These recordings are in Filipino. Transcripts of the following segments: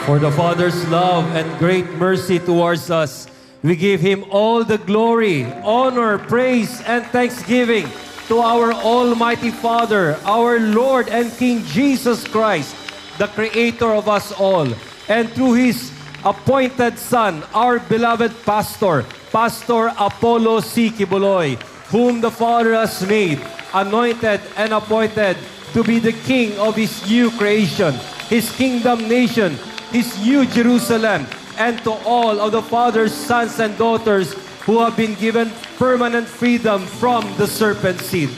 For the Father's love and great mercy towards us, we give Him all the glory, honor, praise, and thanksgiving to our Almighty Father, our Lord and King Jesus Christ, the Creator of us all, and through His appointed Son, our beloved Pastor, Pastor Apollo C. Kibuloy, whom the Father has made, anointed, and appointed to be the King of His new creation, His kingdom nation, His new Jerusalem, and to all of the Father's sons and daughters who have been given permanent freedom from the serpent seed.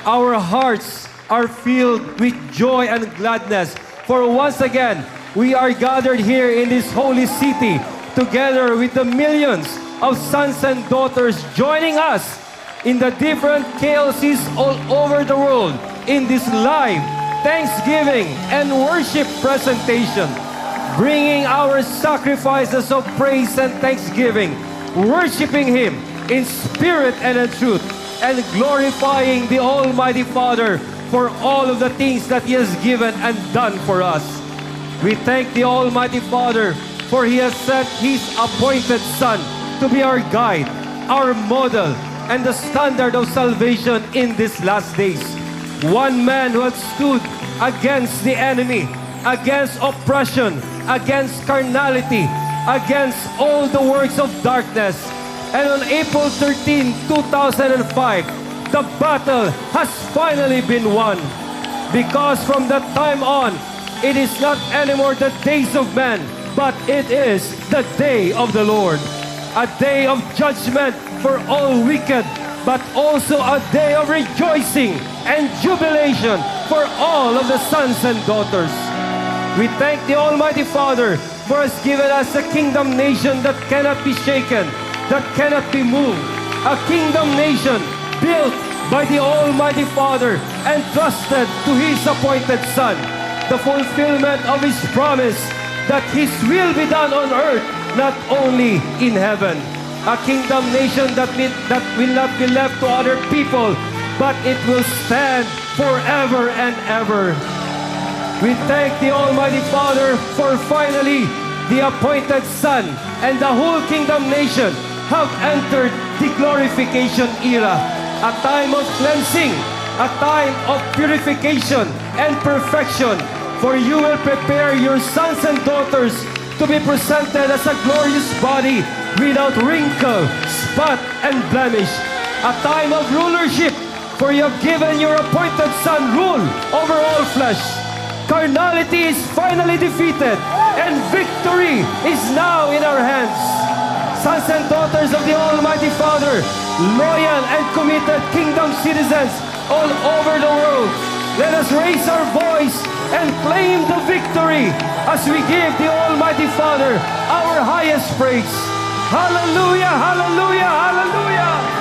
Our hearts are filled with joy and gladness, for once again, we are gathered here in this holy city together with the millions of sons and daughters joining us in the different KLCs all over the world in this live Thanksgiving and worship presentation, bringing our sacrifices of praise and thanksgiving, worshiping Him in spirit and in truth, and glorifying the Almighty Father for all of the things that He has given and done for us. We thank the Almighty Father for He has sent His appointed Son to be our guide, our model, and the standard of salvation in these last days. One man who had stood against the enemy, against oppression, against carnality, against all the works of darkness. And on April 13, 2005, the battle has finally been won. Because from that time on, it is not anymore the days of man, but it is the day of the Lord. A day of judgment for all wicked, but also a day of rejoicing and jubilation for all of the sons and daughters. We thank the Almighty Father for has given us a kingdom nation that cannot be shaken, that cannot be moved. A kingdom nation built by the Almighty Father and trusted to His appointed Son. The fulfillment of His promise that His will be done on earth, not only in heaven. A kingdom nation that will not be left to other people, but it will stand forever and ever. We thank the Almighty Father for finally the appointed Son and the whole kingdom nation have entered the glorification era. A time of cleansing, a time of purification and perfection. For you will prepare your sons and daughters to be presented as a glorious body without wrinkle, spot, and blemish. A time of rulership, for you have given your appointed Son rule over all flesh. Carnality is finally defeated, and victory is now in our hands. Sons and daughters of the Almighty Father, loyal and committed kingdom citizens all over the world, let us raise our voice and claim the victory as we give the Almighty Father our highest praise. Hallelujah, hallelujah, hallelujah!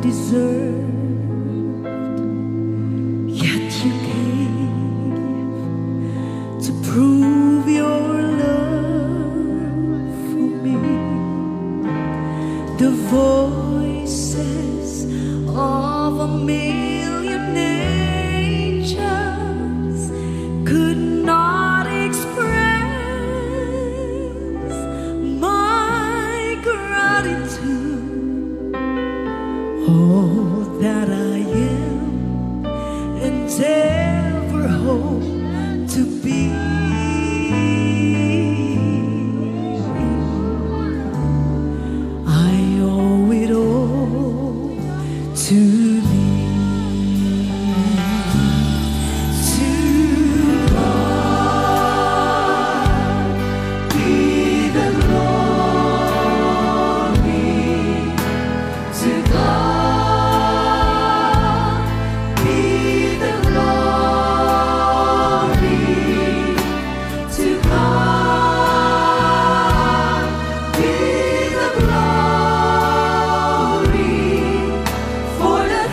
deserved, yet you came to prove your love for me. The voices of a million angels could not express my gratitude. All that I am and ever hope to be, I owe it all to thee. To God be the glory. To God be the glory. To God be the glory for the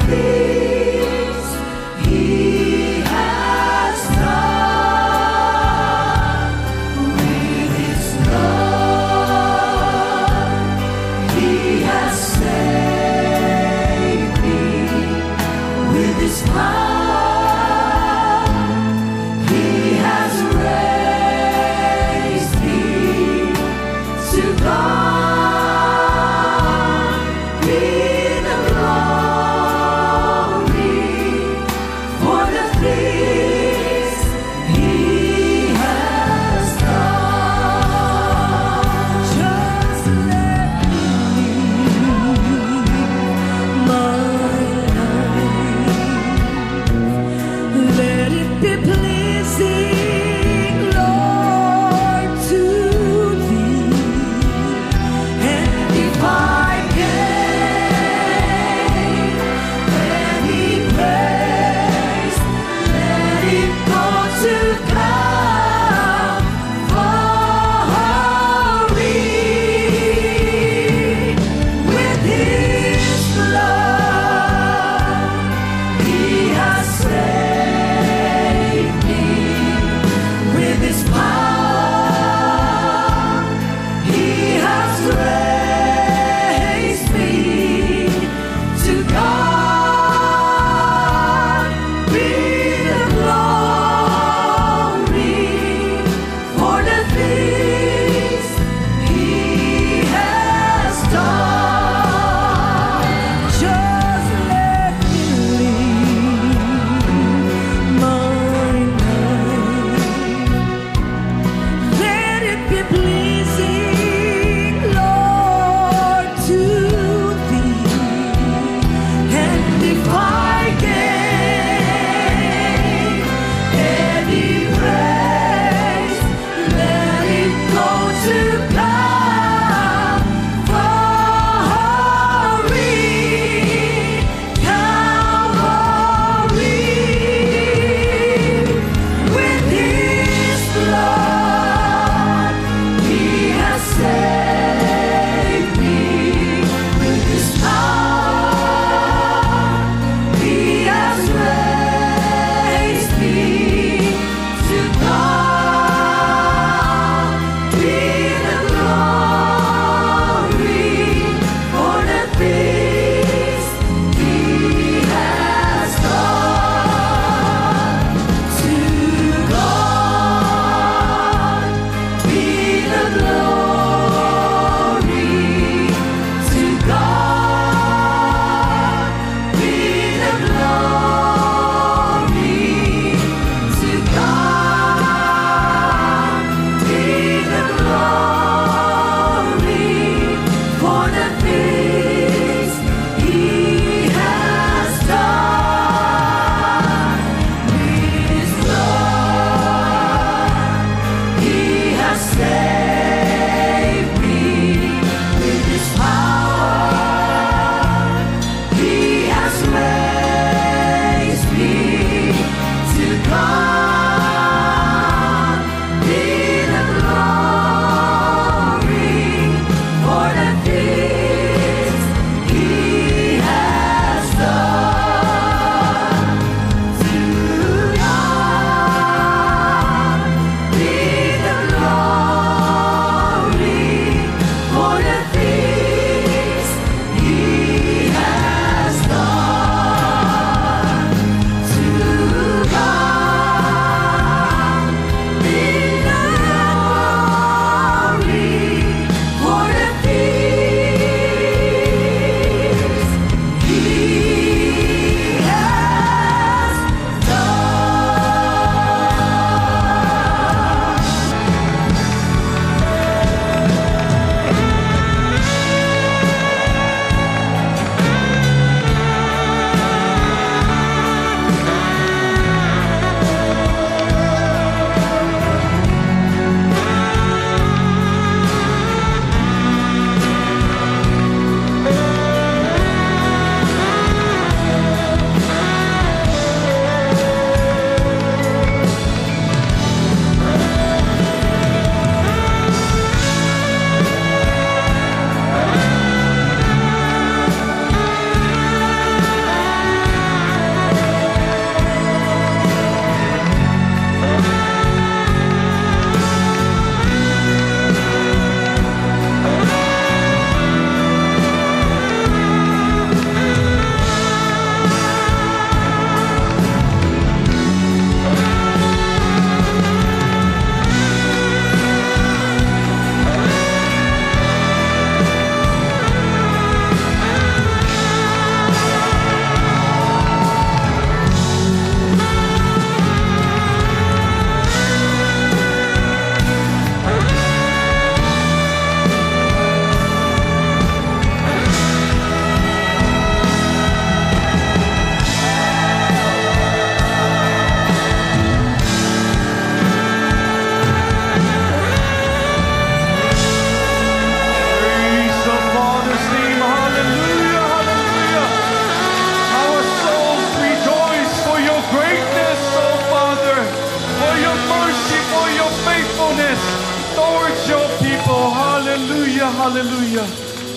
Hallelujah.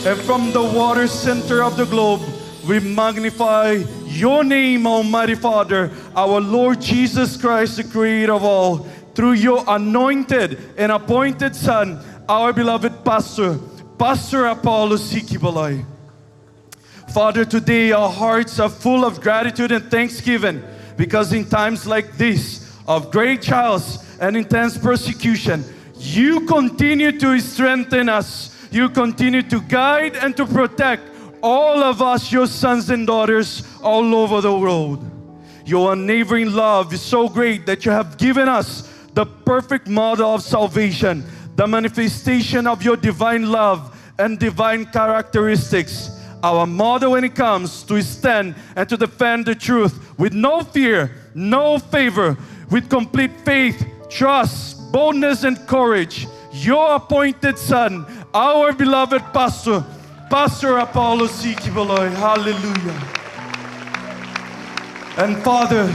And from the water center of the globe, we magnify your name, Almighty Father, our Lord Jesus Christ, the creator of all, through your anointed and appointed Son, our beloved Pastor, Pastor Apollos Sikibalay. Father, today our hearts are full of gratitude and thanksgiving, because in times like this, of great trials and intense persecution, you continue to strengthen us. You continue to guide and to protect all of us, your sons and daughters, all over the world. Your unwavering love is so great that you have given us the perfect model of salvation, the manifestation of your divine love and divine characteristics. Our model when it comes to stand and to defend the truth with no fear, no favor, with complete faith, trust, boldness, and courage. Your appointed Son, our beloved Pastor, Pastor Apollos Sikibalay. Hallelujah. And Father,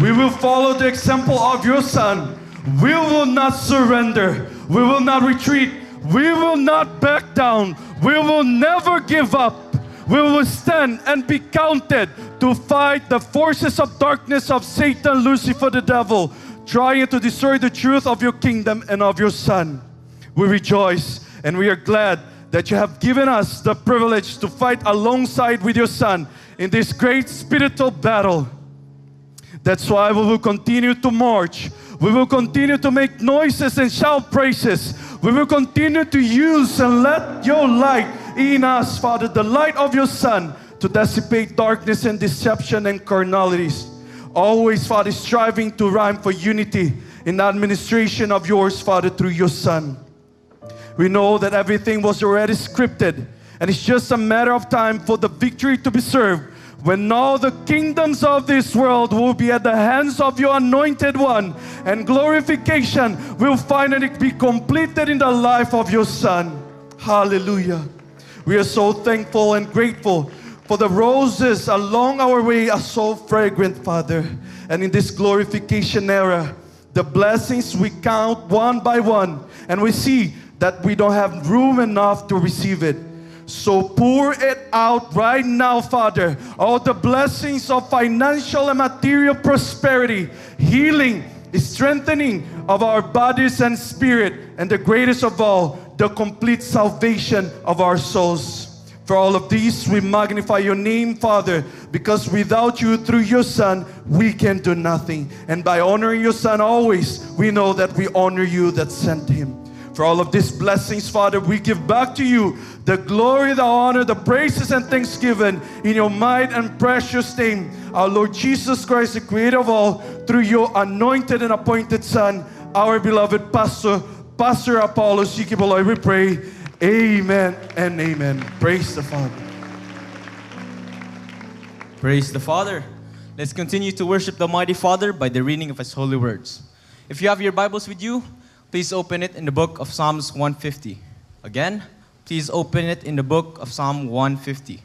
we will follow the example of your Son. We will not surrender. We will not retreat. We will not back down. We will never give up. We will stand and be counted to fight the forces of darkness of Satan, Lucifer, the devil, trying to destroy the truth of your kingdom and of your Son. We rejoice and we are glad that you have given us the privilege to fight alongside with your Son in this great spiritual battle. That's why we will continue to march. We will continue to make noises and shout praises. We will continue to use and let your light in us, Father, the light of your Son, to dissipate darkness and deception and carnalities. Always, Father, striving to rhyme for unity in the administration of yours, Father, through your Son. We know that everything was already scripted, and it's just a matter of time for the victory to be served, when all the kingdoms of this world will be at the hands of your anointed one, and glorification will finally be completed in the life of your Son. Hallelujah. We are so thankful and grateful for the roses along our way are so fragrant, Father. And in this glorification era, the blessings we count one by one, and we see that we don't have room enough to receive it. So pour it out right now, Father. All the blessings of financial and material prosperity, healing, strengthening of our bodies and spirit, and the greatest of all, the complete salvation of our souls. For all of these, we magnify your name, Father, because without you, through your Son, we can do nothing. And by honoring your Son always, we know that we honor you that sent him. For all of these blessings, Father, we give back to you the glory, the honor, the praises, and thanksgiving in your might and precious name, our Lord Jesus Christ, the creator of all, through your anointed and appointed Son, our beloved Pastor, Pastor Apollos Sikibalay, we pray. Amen and amen. Praise the Father. Praise the Father. Let's continue to worship the Mighty Father by the reading of His holy words. If you have your Bibles with you, please open it in the book of Psalms 150. Again, please open it in the book of Psalm 150.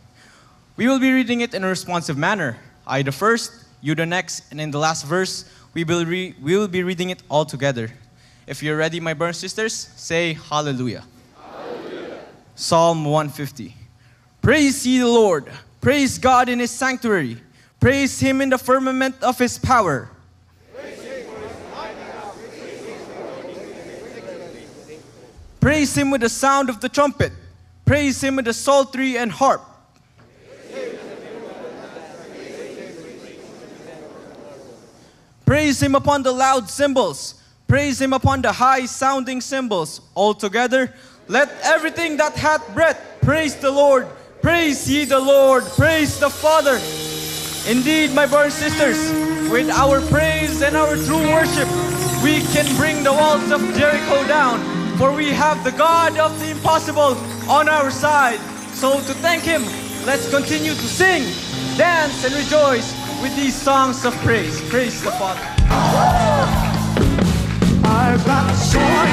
We will be reading it in a responsive manner. I the first, you the next, and in the last verse, we will be reading it all together. If you're ready, my brothers and sisters, say hallelujah. Hallelujah. Psalm 150. Praise ye the Lord. Praise God in His sanctuary. Praise Him in the firmament of His power. Praise Him with the sound of the trumpet. Praise Him with the psaltery and harp. Praise Him upon the loud cymbals. Praise Him upon the high-sounding cymbals. All together, let everything that hath breath praise the Lord. Praise ye the Lord. Praise the Father. Indeed, my brothers and sisters, with our praise and our true worship, we can bring the walls of Jericho down. For we have the God of the impossible on our side. So to thank Him, let's continue to sing, dance, and rejoice with these songs of praise. Praise the Father. I've got joy,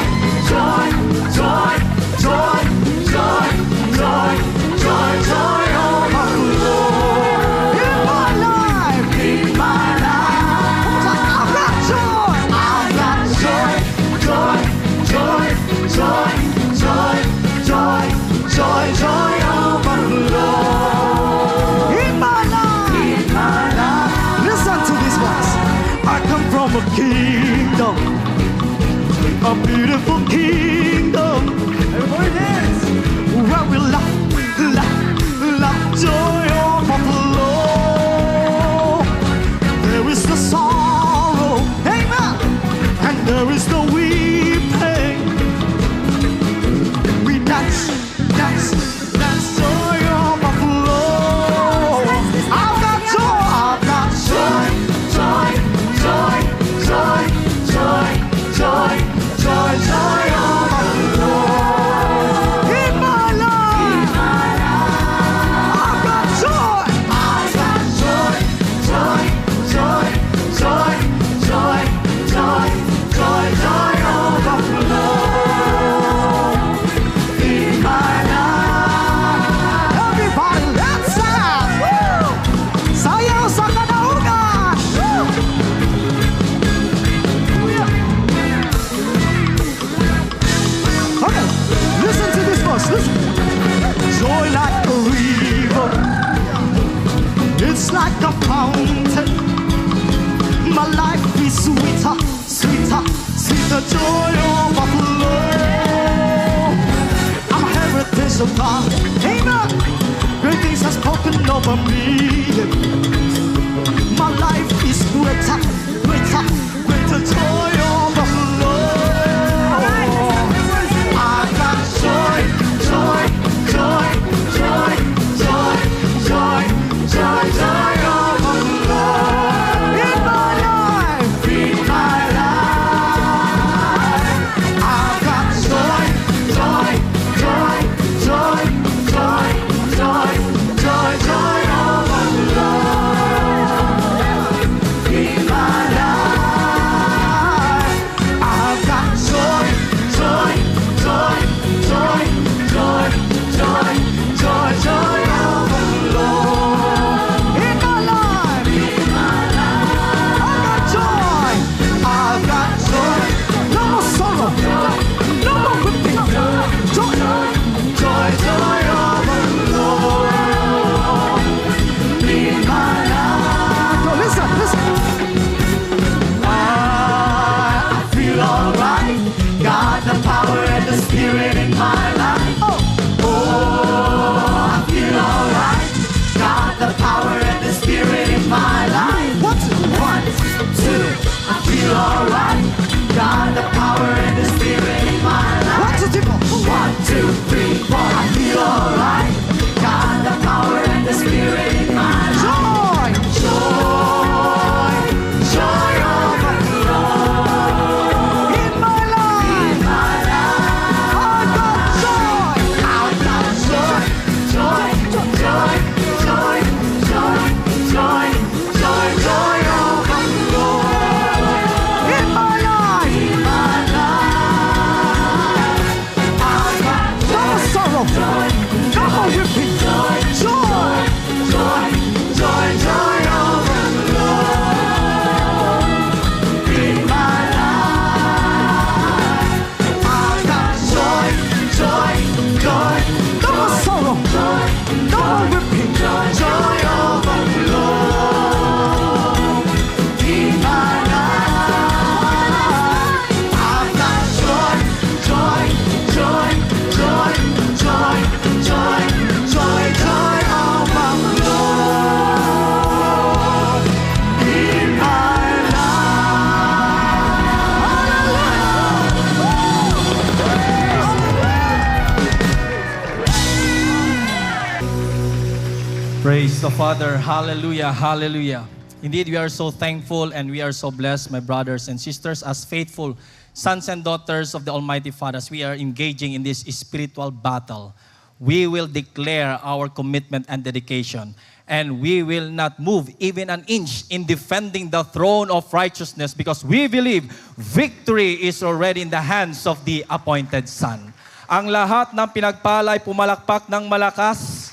joy, joy, joy, joy, joy, joy, joy, oh my Lord. In my life, in my life. I've got joy, I've got joy, joy, joy, joy, joy, joy. a beautiful kingdom. Everybody dance. Where we laugh, joy overflow. There is the sorrow, amen, and there is the weeping. We dance, joy overflow. I've got joy, joy overflow. In my life, I've got joy, overflow. In my life. Everybody, let's dance. Woo! Sayaw sa kadaugan. Woo! Okay, listen to this verse. Listen. Joy like a river, it's like a fountain. My life is sweeter, joy overflow. I'm a heritage of God, amen. Great things are spoken over me. My life is greater, joy overflow. I got joy overflow. In my life, I've got joy overflow. In my life, I've got joy overflow. In my life, I've got joy. No more sorrow, no more weeping. Joy overflow. In my life. No, listen. I feel alright. Got the power and the spirit in my life. Oh, I feel alright. Got the power and the spirit in my life. 1, 2, I feel alright. Got the power and the spirit in my life. 1, 2, 3, 4. I feel alright. Got the power and the spirit in my life. Joy overflow. In my life, I've got joy. Overflow. In my life, I've got no more sorrow, no more weeping. Joy overflow. In my life, I've got joy, no more sorrow, no more weeping. Joy overflow. In my life, I've got joy overflow. In my Praise the Father. Hallelujah. Hallelujah. Indeed, we are so thankful and we are so blessed, my brothers and sisters, as faithful sons and daughters of the Almighty Father. As we are engaging in this spiritual battle, we will declare our commitment and dedication. And we will not move even an inch in defending the throne of righteousness because we believe victory is already in the hands of the appointed Son. Ang lahat ng pinagpalay pumalakpak ng malakas.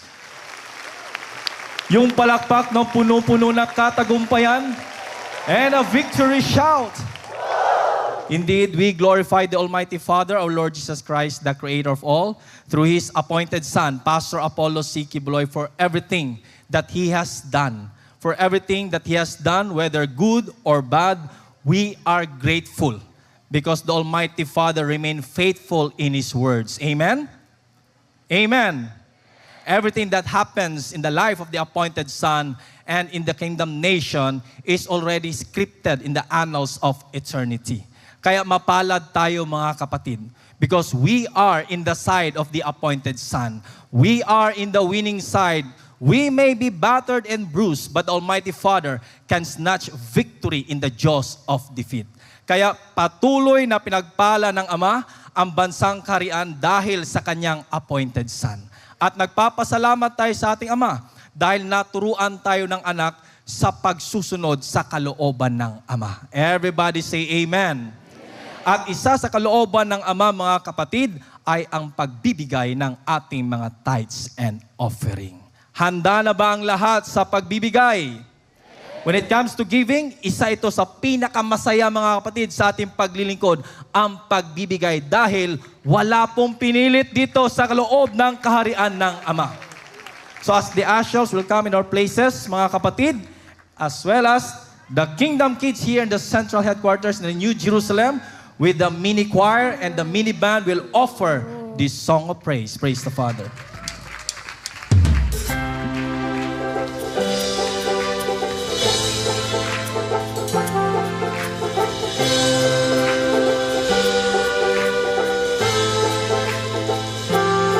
Yung palakpak ng puno-puno na katagumpayan. And a victory shout. Indeed, we glorify the Almighty Father, our Lord Jesus Christ, the Creator of all, through His appointed Son, Pastor Apollo C. Kibuloy, for everything that He has done. For everything that He has done, whether good or bad, we are grateful. because the Almighty Father remained faithful in His words. Amen? Amen. Everything that happens in the life of the appointed Son and in the kingdom nation is already scripted in the annals of eternity. Kaya mapalad tayo mga kapatid, because we are in the side of the appointed Son. We are in the winning side. We may be battered and bruised, but the Almighty Father can snatch victory in the jaws of defeat. Kaya patuloy na pinagpala ng Ama ang bansang kaharian dahil sa Kanyang appointed Son. At nagpapasalamat tayo sa ating Ama dahil naturuan tayo ng anak sa pagsusunod sa kalooban ng Ama. Everybody say Amen. At isa sa kalooban ng Ama, mga kapatid, ay ang pagbibigay ng ating mga tithes and offering. Handa na ba ang lahat sa pagbibigay? When it comes to giving, isa ito sa pinakamasaya, mga kapatid, sa ating paglilingkod, ang pagbibigay, dahil wala pong pinilit dito sa kaloob ng kaharian ng Ama. So as the ushers will come in our places, mga kapatid, as well as the Kingdom Kids here in the central headquarters in the New Jerusalem, with the mini choir and the mini band will offer this song of praise. Praise the Father.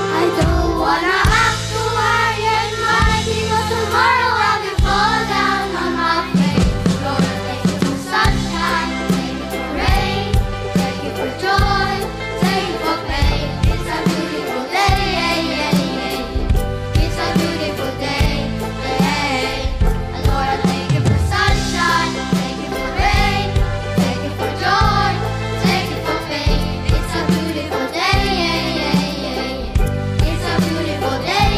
I don't wanna act too high and mighty, but tomorrow I will fall down on my face. Lord, thank you for sunshine, thank you for rain, thank you for joy, thank you for pain. It's a beautiful day, it's a beautiful day. Lord, I thank you for sunshine, thank you for rain, thank you for joy, thank you for pain. It's a beautiful day, it's a beautiful day,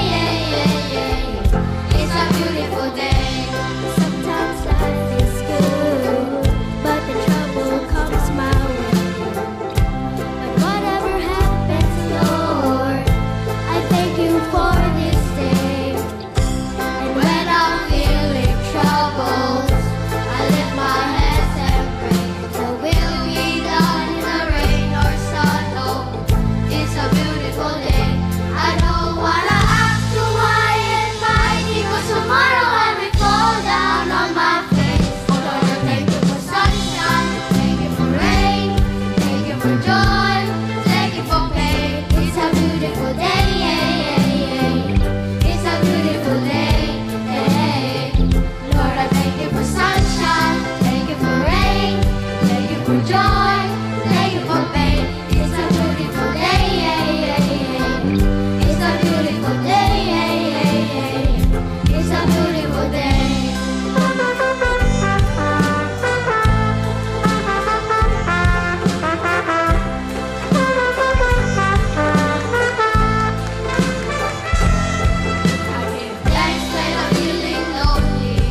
it's a beautiful day. Sometimes life is good, but the trouble comes my way. But whatever happens, Lord, I thank you for this day. And when I'm feeling troubles, I lift my hands and pray. So will be done in the rain or sun. Oh, it's a beautiful day. I don't wanna act too high and mighty, 'cause tomorrow I will fall down on my face. Oh Lord, thank you for sunshine, thank you for rain, thank you for joy, thank you for pain. It's a beautiful day, it's a beautiful day. Lord, I thank you for sunshine, thank you for rain, thank you for joy, thank you for pain. It's a beautiful day, it's a beautiful day, it's a beautiful day. I give thanks when I'm feeling lonely.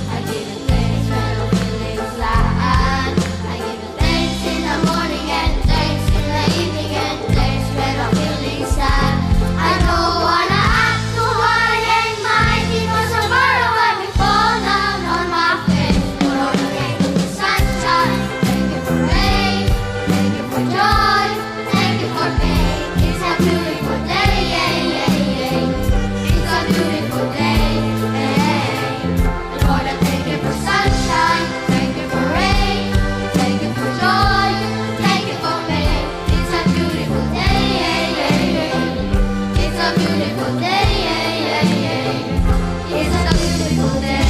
I give thanks when I'm feeling sad. I give thanks in the morning and thanks in the evening and thanks when I'm feeling sad. I don't wanna act too high and mighty, 'cause tomorrow I will fall down on my face. Lord, thank you for sunshine, thank you for rain, thank you for joy, thank you for pain. It's a beautiful day, it's a beautiful day. Lord, I thank you for sunshine, thank you for rain, thank you for joy, thank you for pain. It's a beautiful day, it's a beautiful day, it's a beautiful day.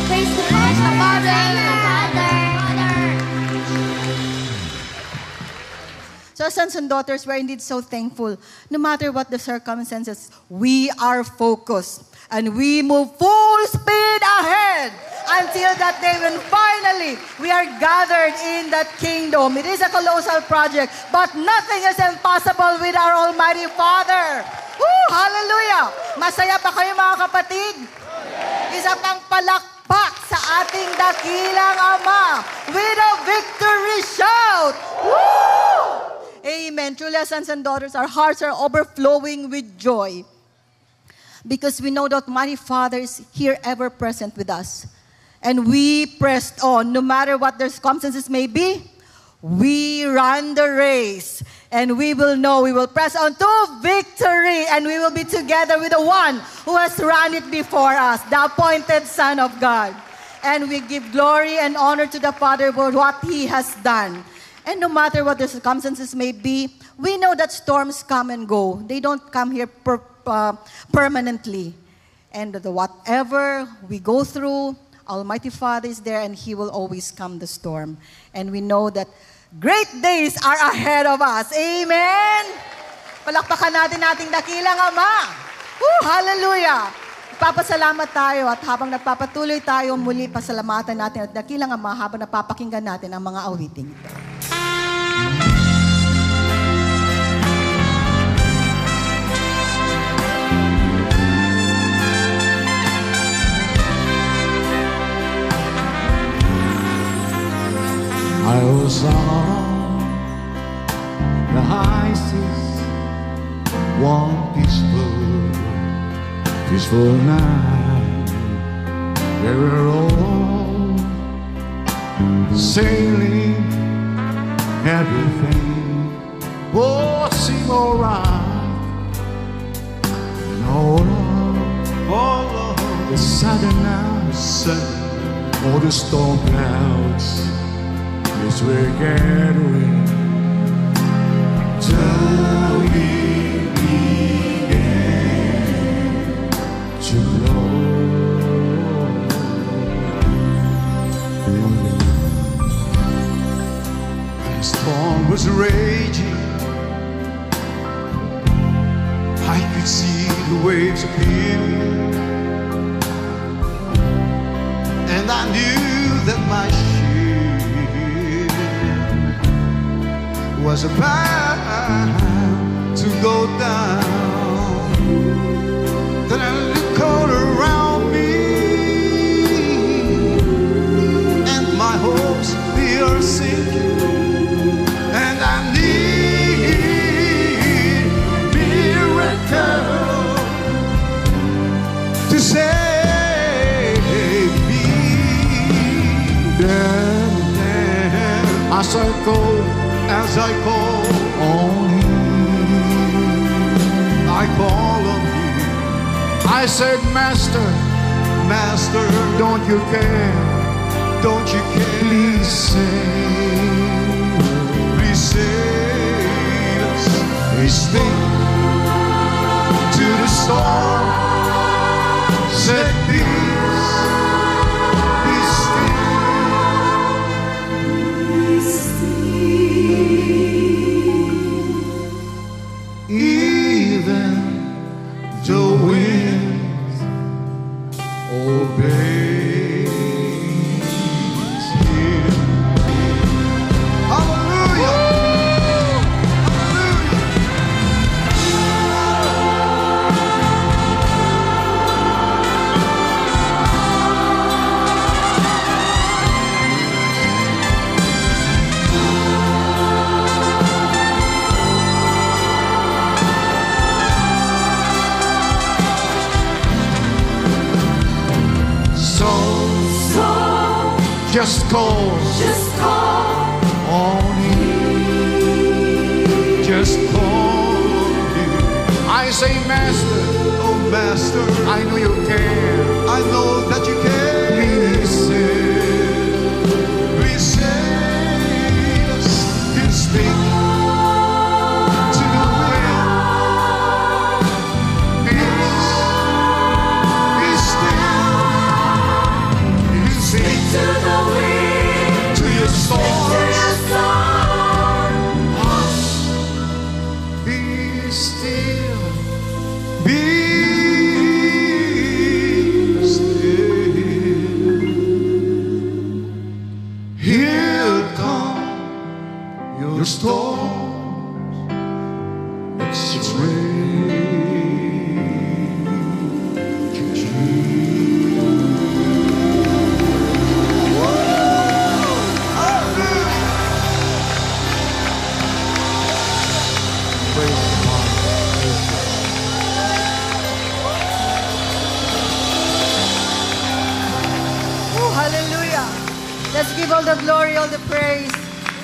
Praise the Father. So, sons and daughters, we're indeed so thankful. No matter what the circumstances, we are focused. And we move full speed ahead until that day when finally we are gathered in that kingdom. It is a colossal project, but nothing is impossible with our Almighty Father. Woo! Hallelujah! Masaya ba kayo, mga kapatid? Isa pang palakpak sa ating dakilang Ama with a victory shout. Woo! Amen. Truly, as sons and daughters, our hearts are overflowing with joy because we know that Mighty Father is here ever present with us. And we pressed on, no matter what the circumstances may be, we run the race, and we will know, we will press on to victory, and we will be together with the one who has run it before us, the appointed Son of God. And we give glory and honor to the Father for what He has done. And no matter what the circumstances may be, we know that storms come and go. They don't come here permanently. And whatever we go through, Almighty Father is there, and He will always calm the storm. And we know that great days are ahead of us. Amen? Palakpakan natin ating dakilang Ama. Hallelujah! Papasalamat tayo, at habang nagpapatuloy tayo, muli pasalamatan natin at dakilang Ama habang napapakinggan natin ang mga awiting ito. I was on the high seas, one peaceful night. We were all sailing, everything seemed alright. And all of the sudden all the storm clouds as we're gathering till we began to blow. The storm was raging. I could see the waves appearing, and I knew that my ship was about to go down. Then I looked all around me, and my hopes, they are sinking, and I need miracle to save me. Then as I call on Him, I call on Him. I said, Master, don't you care? Don't you care? Please save us. He speak to the storm, said peace, be still. Even the wind obeys Him. Hallelujah! Just call on Him. Just call on Him. I say, Master, oh Master, I know you care. I know that you care. Please save us. You speak to the wind. Peace, be still. You speak to the wind, to your storms. Hush, be still, be still. Here come your storms. It's Hallelujah. Let's give all the glory, all the praise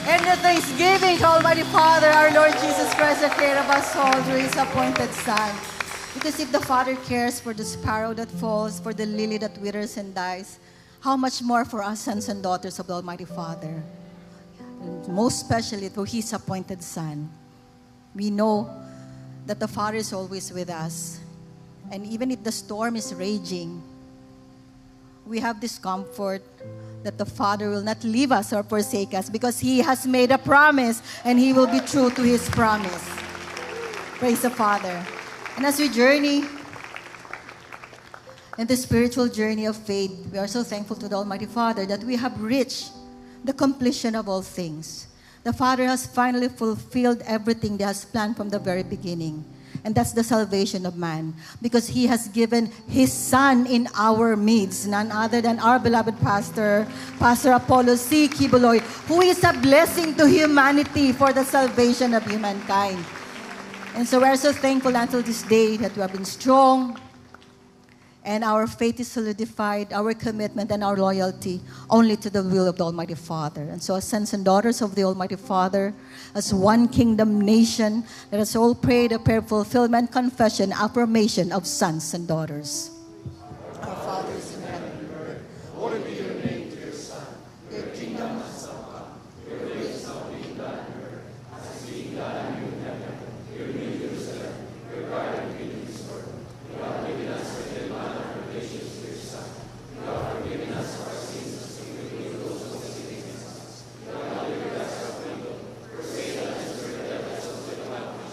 And the thanksgiving to Almighty Father, our Lord Jesus Christ, the care of us all through His appointed Son. Because if the Father cares for the sparrow that falls, for the lily that withers and dies, how much more for us sons and daughters of the Almighty Father? And most especially for His appointed Son. We know that the Father is always with us. And even if the storm is raging, we have this comfort that the Father will not leave us or forsake us because He has made a promise and He will be true to His promise. Praise the Father. And as we journey in the spiritual journey of faith, we are so thankful to the Almighty Father that we have reached the completion of all things. The Father has finally fulfilled everything He has planned from the very beginning. And that's the salvation of man. Because He has given His Son in our midst. None other than our beloved pastor, Pastor Apollo C. Kibuloy, who is a blessing to humanity for the salvation of humankind. And so we're so thankful until this day that we have been strong, and our faith is solidified, our commitment and our loyalty only to the will of the Almighty Father. And so as sons and daughters of the Almighty Father, as one kingdom nation, let us all pray the prayer fulfillment, confession, affirmation of sons and daughters. Our Father is in heaven. Hallowed be your name, dear Son. Your kingdom has come. Your will is now being done on earth as being done in heaven. Your will is there. Your garden will be restored. You have given us the man of relations to your Son. You have forgiven us our sins as we forgive those who sin against us. You have delivered us from evil. Forsake us for the devils of the calamity.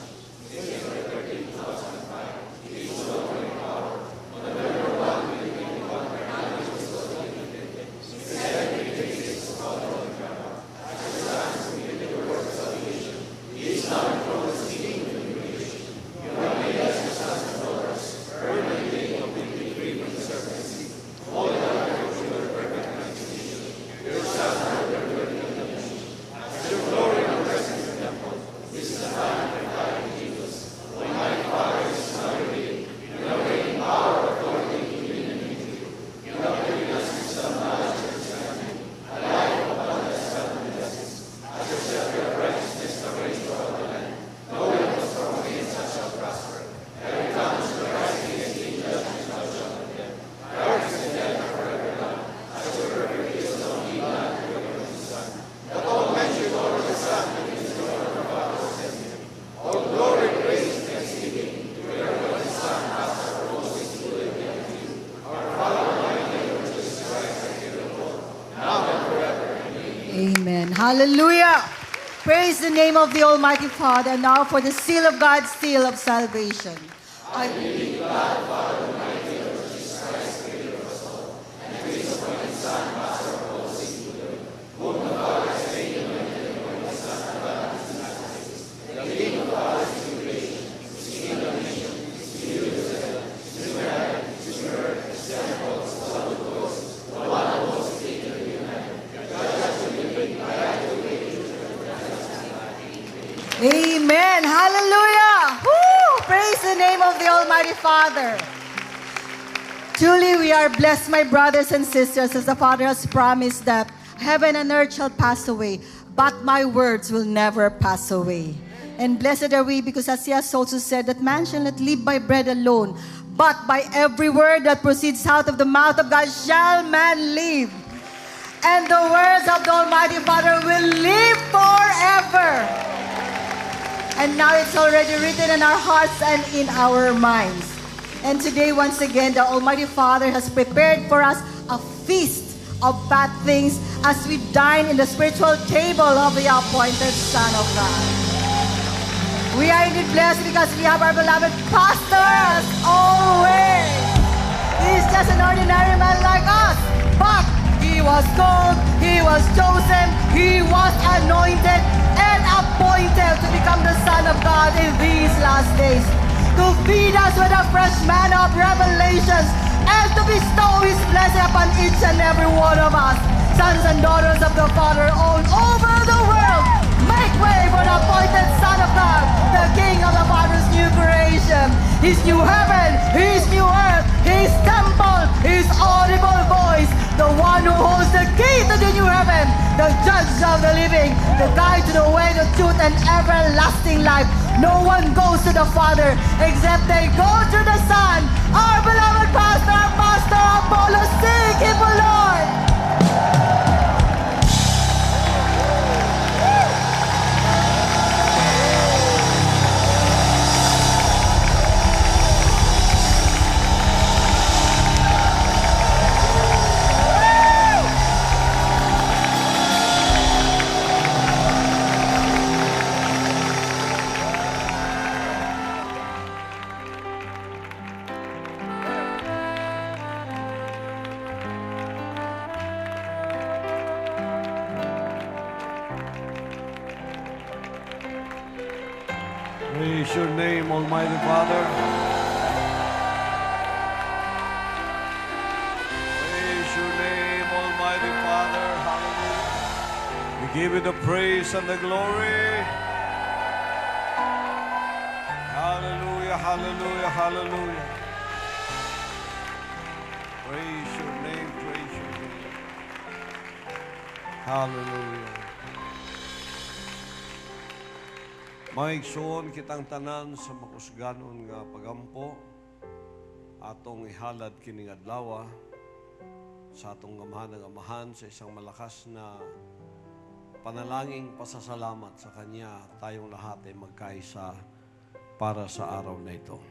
This is the 13,005. It is the Lord in power. On the number one will be in one hand which is so limited. Instead we take this to all the ground. As the stands to be the word of salvation. He is now enthroned as King of the creation. You have made us your sons and daughters. Permanently, completely free from the serpent's seed. All that are to your perfect recognition. Your Son and your recognition. As your glory and presence in the temple. This is the time of God in Jesus. Almighty Father is now revealed. You have reigning power, authority, dominion, and victory. You have given us wisdom, knowledge, and understanding. A life of abundance, health, and justice. As your scepter of righteousness have raised throughout the land. No weapon formed against us shall prosper. Every tongue shall rise against thee in judgment thou shalt condemn. Darkness and death are forever gone. As your perfect is on thee, God, the way of the Son. That all men should honor the Son, and his glory of our Father sent him. All glory, praise, and thanksgiving to your beloved Son, as our most included in you. Our Father, Almighty, Lord Jesus Christ, our King of all, now and forever. Amen. Hallelujah. Praise the name of the Almighty Father. And now for the seal of God's seal of salvation. I believe God, Father Almighty, Lord Jesus Christ, Creator of us all, and to His appointed Son, Master of all things, whom the Father has made anointed and appointed Son of God, the King of fathers in creation, His kingdom nation, His Jerusalem, His heaven, His earth, His temple, His Holy Ghost, the one who holds the kingdom of humanity. Amen. Hallelujah. Woo! Praise the name of the Almighty Father. Truly, we are blessed, my brothers and sisters, as the Father has promised that heaven and earth shall pass away, but my words will never pass away. And blessed are we, because as He has also said, that man shall not live by bread alone, but by every word that proceeds out of the mouth of God shall man live. And the words of the Almighty Father will live forever. And now it's already written in our hearts and in our minds. And today, once again, the Almighty Father has prepared for us a feast of bad things as we dine in the spiritual table of the appointed Son of God. We are indeed blessed because we have our beloved pastor as always. He is just an ordinary man like us, but he was called, he was chosen, he was anointed and appointed to become the Son of God in these last days, to feed us with a fresh manna of revelations and to bestow His blessing upon each and every one of us, sons and daughters of the Father all over the world. Make way for the appointed Son of God, the King of the Father's new creation, His new heaven, His new earth, His temple, His audible voice, the one who holds the key to the new heaven, the judge of the living, the guide to the way, the truth, and everlasting life. No one goes to the Father except they go to the Son. Our beloved Pastor, Pastor Apollos, sing Him, O Lord. Praise your name, Almighty Father. Praise your name, Almighty Father. Hallelujah. We give you the praise and the glory. Hallelujah, hallelujah, hallelujah. Praise your name, praise your name. Hallelujah. Maigsoon kitang tanan sa makusganon nga pagampo atong ihalad kining adlaw sa atong amahan ng amahan sa isang malakas na panalangin pasasalamat sa Kanya. Tayong lahat ay magkaisa para sa araw na ito.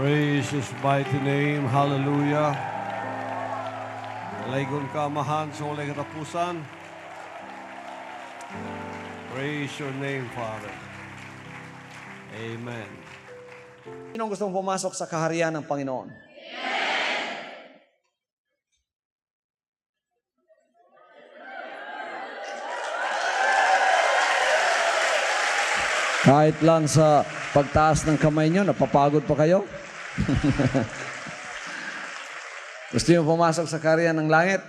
Praise His mighty name. Hallelujah. Laygon ka, amahan, sa walay katapusan. Praise your name, Father. Amen. Sinong gustong pumasok sa kaharian ng Panginoon? Kahit lang sa pagtaas ng kamay nyo, napapagod pa kayo? Gusto nyo pumasok sa kaharian ng langit?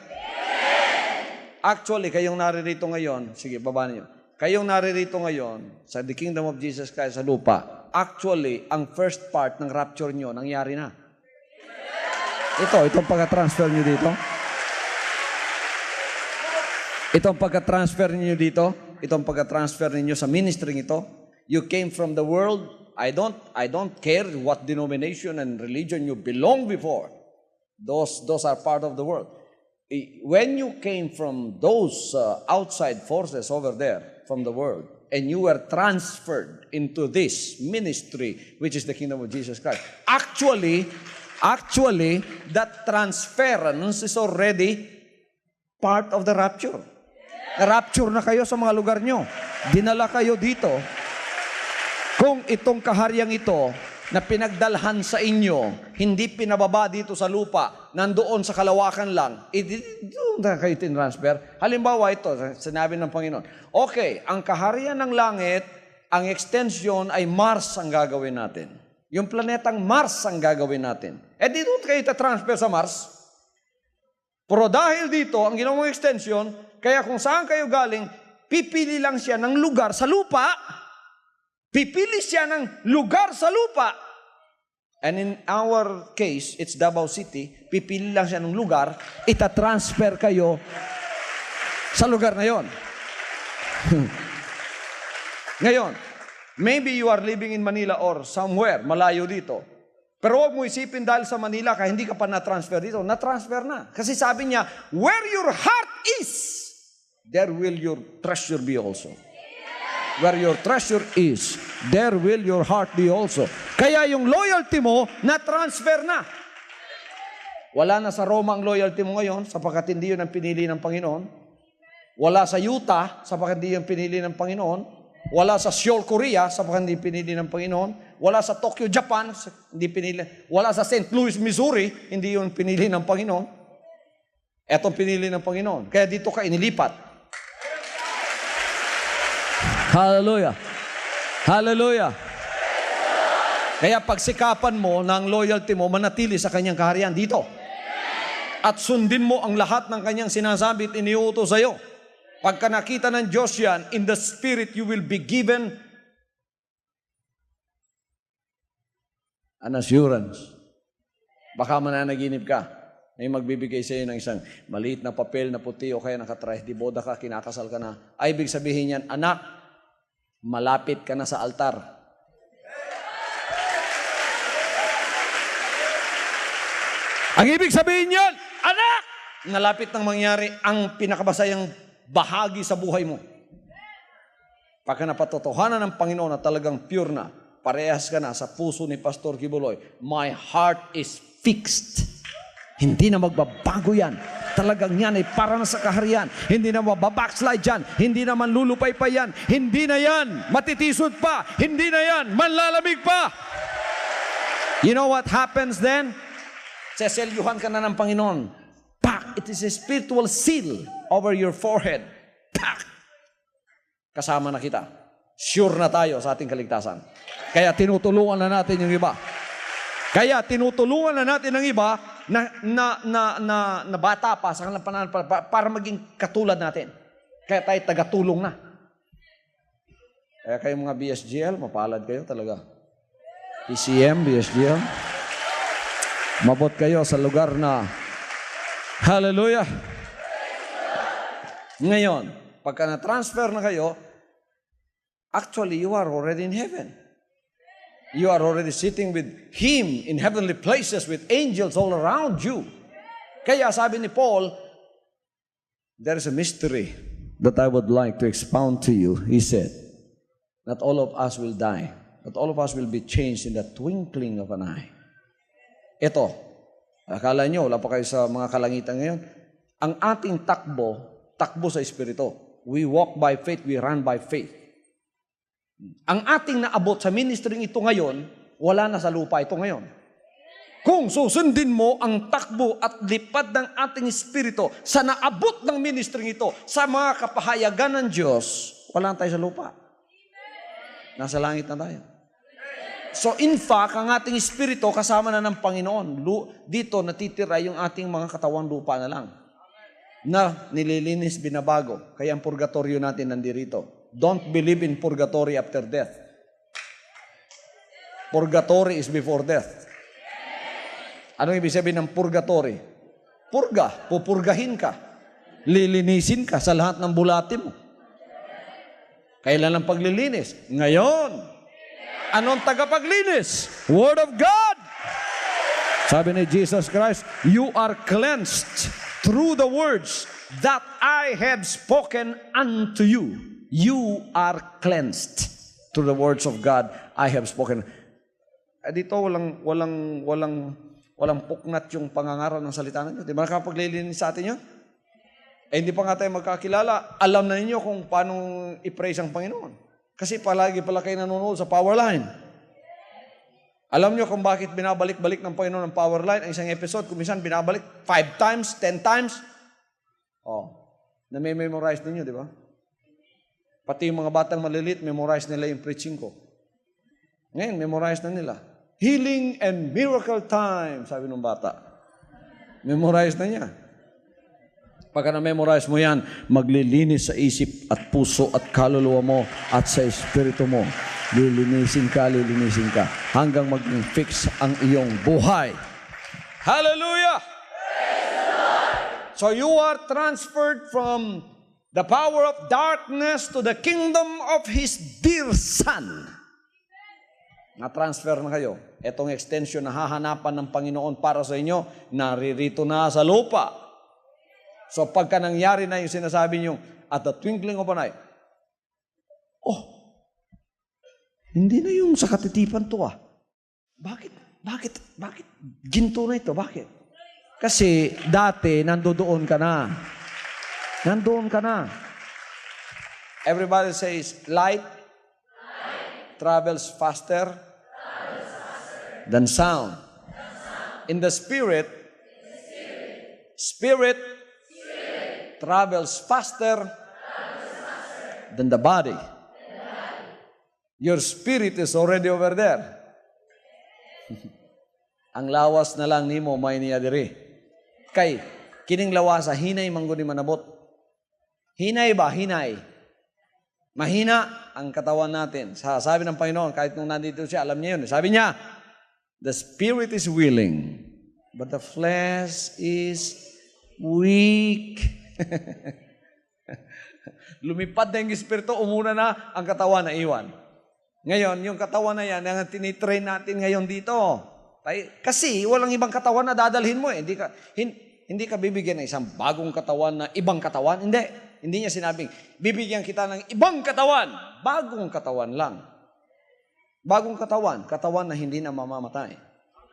Actually, kayong naririto ngayon, sige, baba niyo. Kayong naririto ngayon sa the kingdom of Jesus Christ sa lupa, actually, ang first part ng rapture nyo, nangyari na. Itong pagka-transfer nyo dito. Itong pagka-transfer nyo dito. Itong pagka-transfer ninyo sa ministry ito. You came from the world. I don't care what denomination and religion you belong before. Those are part of the world. When you came from those outside forces over there, from the world, and you were transferred into this ministry, which is the kingdom of Jesus Christ, actually, that transference is already part of the rapture. Na-rapture na kayo sa mga lugar nyo. Dinala kayo dito. Kung itong kahariang ito na pinagdalhan sa inyo, hindi pinababa dito sa lupa, nandoon sa kalawakan lang, doon na kayo tinransfer. Halimbawa ito, sinabi ng Panginoon, okay, ang kaharian ng langit, ang extension ay Mars ang gagawin natin. Yung planetang Mars ang gagawin natin. Di doon kayo transfer sa Mars. Pero dahil dito, ang ginawang extension, kaya kung saan kayo galing, pipili lang siya ng lugar sa lupa. Pipili siya ng lugar sa lupa. And in our case, it's Davao City, pipili lang siya ng lugar, itatransfer kayo sa lugar na yon. Ngayon, maybe you are living in Manila or somewhere, malayo dito. Pero huwag mo isipin dahil sa Manila ka, hindi ka pa na-transfer dito. Na-transfer na. Kasi sabi niya, where your heart is, there will your treasure be also. Where your treasure is, there will your heart be also. Kaya yung loyalty mo, na-transfer na. Wala na sa Roma ang loyalty mo ngayon, sapagkat hindi yun ang pinili ng Panginoon. Wala sa Utah, sapagkat hindi yun pinili ng Panginoon. Wala sa Seoul, Korea, sapagkat hindi pinili ng Panginoon. Wala sa Tokyo, Japan, hindi pinili. Wala sa St. Louis, Missouri, hindi yun pinili ng Panginoon. Etong pinili ng Panginoon. Kaya dito ka inilipat. Hallelujah. Hallelujah. Kaya pagsikapan mo ng loyalty mo, manatili sa kanyang kaharian dito. At sundin mo ang lahat ng kanyang sinasabi at iniutos sa iyo. Pagka nakita ng Diyos yan, in the Spirit, you will be given an assurance. Baka mananaginip ka. May magbibigay sa iyo ng isang maliit na papel na puti o kaya nakatrahe di boda ka, kinakasal ka na. Ay, ibig sabihin yan, anak, malapit ka na sa altar. Ang ibig sabihin yan, anak, nalapit nang mangyari ang pinakabasayang bahagi sa buhay mo. Pagka napatotohanan ng Panginoon na talagang pure na, parehas ka na sa puso ni Pastor Kibuloy, my heart is fixed. Hindi na magbabago yan. Talagang yan ay para na sa kaharian. Hindi na mababackslide yan. Hindi na manlulupay pa yan. Hindi na yan matitisod pa. Hindi na yan manlalamig pa. You know what happens then? Seselyuhan ka na ng Panginoon. Pak! It is a spiritual seal over your forehead. Pak! Kasama na kita. Sure na tayo sa ating kaligtasan. Kaya tinutulungan na natin yung iba. Kaya tinutulungan na natin ng iba na bata pa sa kanilang panahon para maging katulad natin. Kaya tayo tagatulong na. Kaya kayo mga BSGL, mapalad kayo talaga. PCM, BSGL. Mabot kayo sa lugar na hallelujah. Ngayon, pagka na-transfer na kayo, actually, you are already in heaven. You are already sitting with Him in heavenly places with angels all around you. Kaya sabi ni Paul, there is a mystery that I would like to expound to you. He said, not all of us will die. Not all of us will be changed in the twinkling of an eye. Ito, akala nyo, wala pa kayo sa mga kalangitan ngayon. Ang ating takbo sa Espiritu. We walk by faith, we run by faith. Ang ating naabot sa ministering ito ngayon, wala na sa lupa ito ngayon. Kung susundin mo ang takbo at lipad ng ating espiritu sa naabot ng ministering ito, sa mga kapahayagan ng Diyos, wala na tayo sa lupa. Nasa langit na tayo. So in fact, ang ating espiritu kasama na ng Panginoon. Dito natitira yung ating mga katawang lupa na lang. Na nililinis, binabago. Kaya ang purgatorio natin nandirito. Don't believe in purgatory after death. Purgatory is before death. Anong ibig sabihin ng purgatory? Purga, pupurgahin ka. Lilinisin ka sa lahat ng bulati mo. Kailan ang paglilinis? Ngayon. Anong tagapaglinis? Word of God. Sabi ni Jesus Christ, you are cleansed through the words that I have spoken unto you. You are cleansed through the words of God I have spoken. Dito walang puknat yung pangangaral ng salita ng Diyos. Di ba nakapaglilinis sa atin yun? Eh, hindi pa nga tayo magkakilala. Alam na ninyo kung paano i-praise ang Panginoon. Kasi palagi pala kayo nanonood sa power line. Alam nyo kung bakit binabalik-balik ng Panginoon ang power line? Ang isang episode, kung minsan binabalik 5 times, 10 times. Na-memorize ninyo, di ba? Pati yung mga batang malilit, memorize nila yung preaching ko. Ngayon, memorize na nila. Healing and miracle time, sabi ng bata. Memorize na niya. Pagka na-memorize mo yan, maglilinis sa isip at puso at kaluluwa mo at sa espiritu mo. Lilinisin ka, hanggang maging fix ang iyong buhay. Hallelujah! So you are transferred from the power of darkness to the kingdom of His dear Son. Na-transfer na kayo. Etong extension na hahanapan ng Panginoon para sa inyo, naririto na sa lupa. So pagka nangyari na yung sinasabi niyo, at the twinkling of an eye, hindi na yung sa katitipan to Bakit ginto na ito? Bakit? Kasi dati nandoon ka na. Everybody says, light travels faster than sound. In the spirit travels faster than the body. Your spirit is already over there. Ang lawas na lang nimo may niya diri. Kay kining lawasa hinay mangguni manabot. Hinay ba? Hinay. Mahina ang katawan natin. Sabi ng Panginoon, kahit nung nandito siya, alam niya yun. Sabi niya, the spirit is willing, but the flesh is weak. Lumipad na yung espiritu, umuna na ang katawan na iwan. Ngayon, yung katawan na yan, ang tinitrain natin ngayon dito. Kasi walang ibang katawan na dadalhin mo eh. Hindi ka bibigyan ng isang bagong katawan na ibang katawan. Hindi niya sinabing, bibigyan kita ng ibang katawan. Bagong katawan lang. Bagong katawan. Katawan na hindi na mamamatay.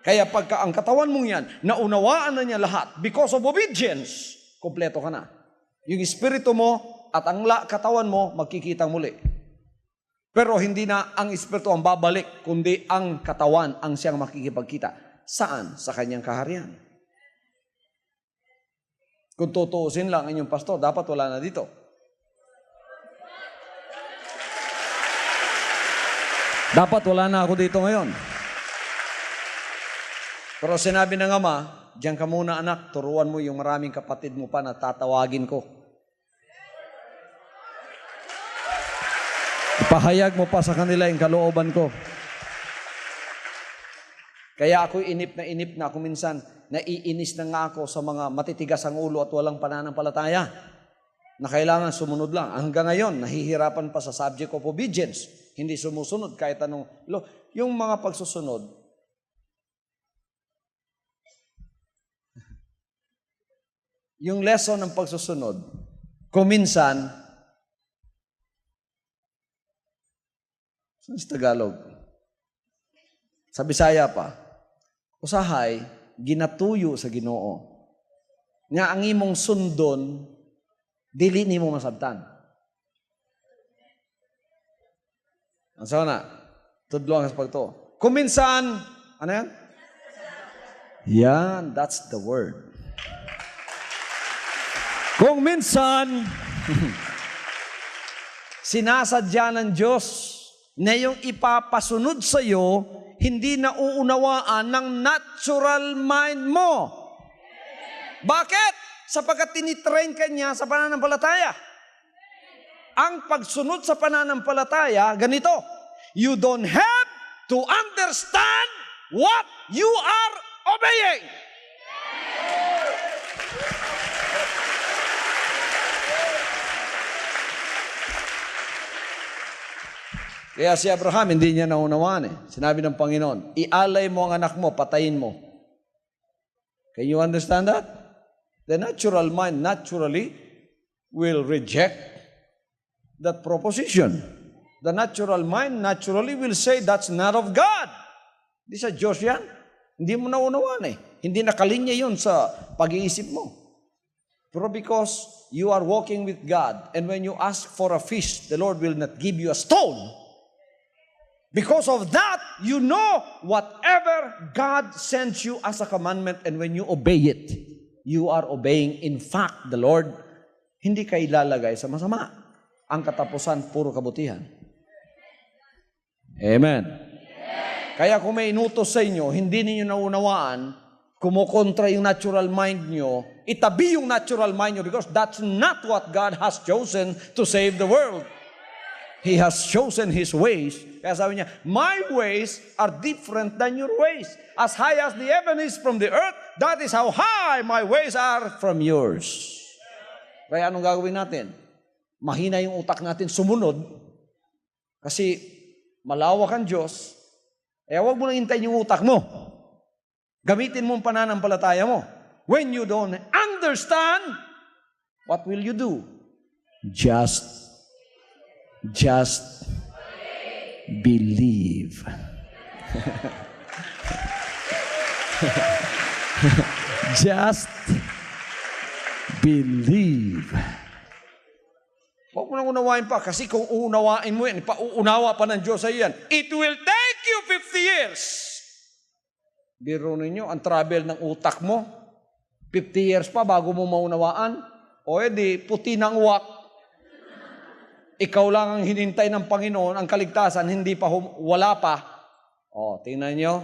Kaya pagka ang katawan mong yan, naunawaan na niya lahat because of obedience, kompleto ka na. Yung espiritu mo at ang katawan mo, magkikita muli. Pero hindi na ang espiritu ang babalik, kundi ang katawan ang siyang makikipagkita. Saan? Sa kanyang kaharian. Kung tutuusin lang inyong pastor, dapat wala na dito. Dapat wala na ako dito ngayon. Pero sinabi ng Ama, diyan ka muna anak, turuan mo yung maraming kapatid mo pa na tatawagin ko. Pahayag mo pa sa kanila yung kalooban ko. Kaya ako inip na ako minsan, naiinis na nga ako sa mga matitigas ang ulo at walang pananampalataya na kailangan sumunod lang. Hanggang ngayon, nahihirapan pa sa subject of obedience. Hindi sumusunod kahit anong... Yung mga pagsusunod, yung lesson ng pagsusunod, kuminsan, sa Tagalog, sa Bisaya pa, usahay, ginatuyo sa Ginoo. Nga ang imong sundon, dili nimo masabtan. Ang sana, tudlo ang sa pagto. Kuminsan, ano yan? Yan, that's the word. Kung minsan, sinasadya ng Diyos na yung ipapasunod sa iyo, hindi na uunawaan ng natural mind mo. Bakit? Sapagkat tinitrain ka niya sa pananampalataya. Ang pagsunod sa pananampalataya, ganito, you don't have to understand what you are obeying. Kaya si Abraham, hindi niya naunawaan eh. Sinabi ng Panginoon, ialay mo ang anak mo, patayin mo. Can you understand that? The natural mind naturally will reject that proposition. The natural mind naturally will say, that's not of God. Hindi sa Diyos yan. Hindi mo naunawaan eh. Hindi nakalinya yun sa pag-iisip mo. Pero because you are walking with God, and when you ask for a fish, the Lord will not give you a stone. Because of that, you know whatever God sends you as a commandment, and when you obey it, you are obeying. In fact, the Lord, hindi ka ilalagay sa masama. Ang katapusan, puro kabutihan. Amen. Kaya kung may inutos sa inyo, hindi ninyo naunawaan, kumukontra yung natural mind nyo, itabi yung natural mind nyo because that's not what God has chosen to save the world. He has chosen His ways. Kaya sabi niya, my ways are different than your ways. As high as the heaven is from the earth, that is how high my ways are from yours. Kaya anong gagawin natin? Mahina yung utak natin sumunod kasi malawak ang Diyos. Kaya huwag mo nang hintayin yung utak mo. Gamitin mo ang pananampalataya mo. When you don't understand, what will you do? Just believe. Just believe. Huwag mo nang unawain pa kasi kung uunawain mo yan, pauunawa pa ng Diyos sa iyan, it will take you 50 years. Biro ninyo, ang travel ng utak mo, 50 years pa bago mo maunawaan. O edi, puti ng uwak. Ikaw lang ang hinintay ng Panginoon, ang kaligtasan, hindi pa, wala pa. O, tingnan nyo.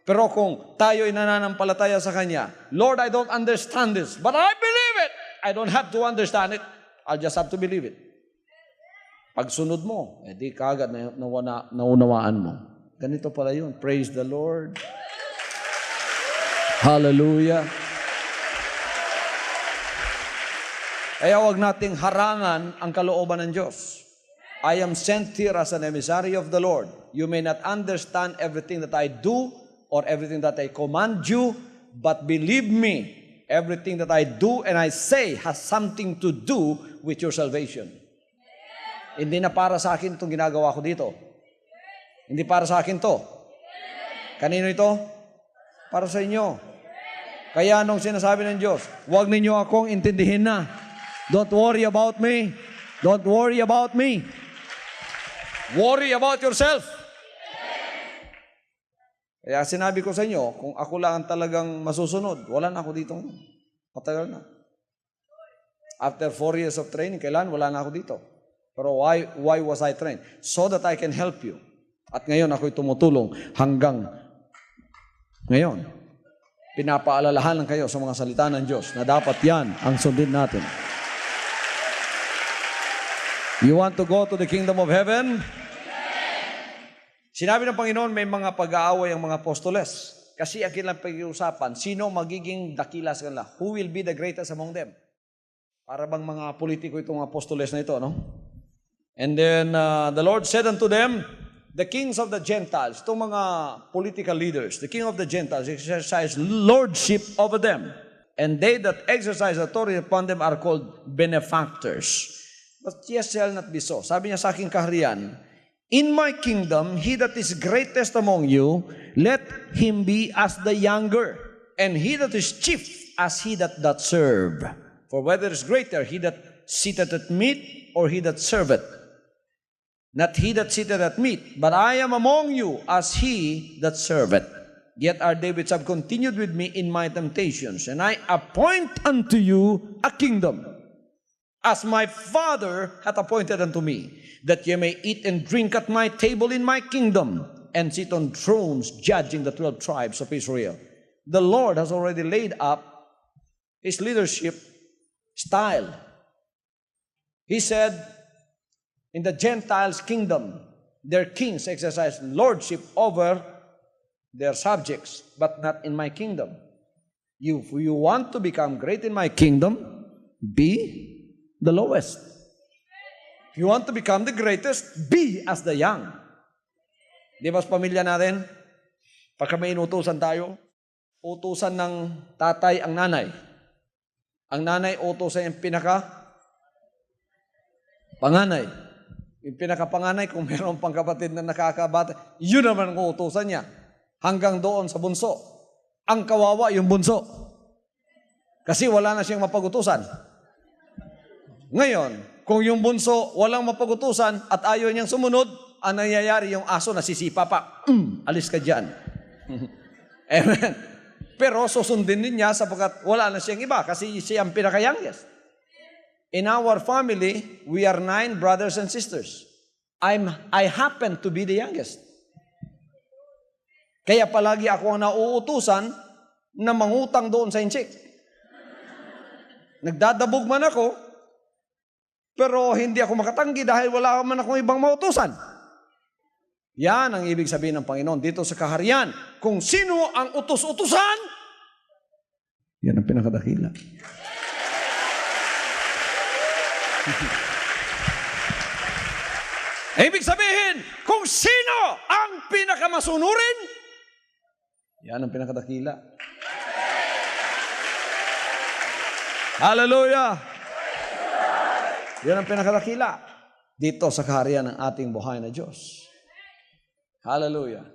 Pero kung tayo ay nananampalataya sa Kanya, Lord, I don't understand this, but I believe it. I don't have to understand it. I'll just have to believe it. Pagsunod mo, edi kagad naunawaan mo. Ganito pala yun. Praise the Lord. Hallelujah. Kaya huwag nating harangan ang kalooban ng Diyos. I am sent here as an emissary of the Lord. You may not understand everything that I do or everything that I command you, but believe me, everything that I do and I say has something to do with your salvation. Hindi na para sa akin itong ginagawa ko dito. Hindi para sa akin to. Kanino ito? Para sa inyo. Kaya anong sinasabi ng Diyos? Huwag ninyo akong intindihin na. Don't worry about me. Don't worry about me. Worry about yourself. Kaya sinabi ko sa inyo, kung ako lang ang talagang masusunod, wala na ako dito. Patagal na. After 4 years of training, kailan wala na ako dito. Pero why was I trained? So that I can help you. At ngayon ako'y tumutulong hanggang ngayon. Pinapaalalahanan kayo sa mga salita ng Diyos na dapat yan ang sundin natin. You want to go to the kingdom of heaven? Sinabi ng Panginoon, may mga pag-aaway ang mga apostoles. Kasi ang kanilang pag-iusapan, sino magiging dakila sa kanila? Who will be the greatest among them? Para bang mga politiko itong apostoles na ito, no? And then the Lord said unto them, the kings of the Gentiles, itong mga political leaders, the king of the Gentiles exercise lordship over them. And they that exercise authority upon them are called benefactors. But yes, shall not be so. Sabi niya sa aking kaharian, in my kingdom, he that is greatest among you, let him be as the younger, and he that is chief as he that doth serve. For whether is greater, he that sitteth at meat, or he that serveth? Not he that sitteth at meat, but I am among you as he that serveth. Yet are they which have continued with me in my temptations, and I appoint unto you a kingdom, as my Father hath appointed unto me, that ye may eat and drink at my table in my kingdom, and sit on thrones judging the 12 tribes of Israel. The Lord has already laid up His leadership style. He said, in the Gentiles' kingdom, their kings exercise lordship over their subjects, but not in my kingdom. If you want to become great in my kingdom, be the lowest. If you want to become the greatest, be as the young. Di ba sa pamilya natin? Pagka may inutusan tayo, utusan ng tatay ang nanay. Ang nanay utusan yung panganay. Yung pinakapanganay, kung mayroong pang kapatid na nakakabata, yun naman ang utusan niya. Hanggang doon sa bunso. Ang kawawa yung bunso. Kasi wala na siyang mapag-utusan. Ngayon, kung yung bunso walang mapagutusan at ayaw niyang sumunod, ang nangyayari yung aso nasisipa pa. Alis ka dyan. Amen. Pero susundin din niya sapagkat wala na siyang iba kasi siya ang pinaka-youngest. In our family, we are 9 brothers and sisters. I happen to be the youngest. Kaya palagi ako ang nauutusan na mangutang doon sa inchik. Nagdadabog man ako, pero hindi ako makatanggi dahil wala man akong ibang mautusan. Yan ang ibig sabihin ng Panginoon dito sa kaharian. Kung sino ang utos-utusan, yan ang pinakadakila. Ibig sabihin, kung sino ang pinakamasunurin, yan ang pinakadakila. Hallelujah! Yan ang pinakadakila dito sa kaharian ng ating buhay na Diyos. Hallelujah.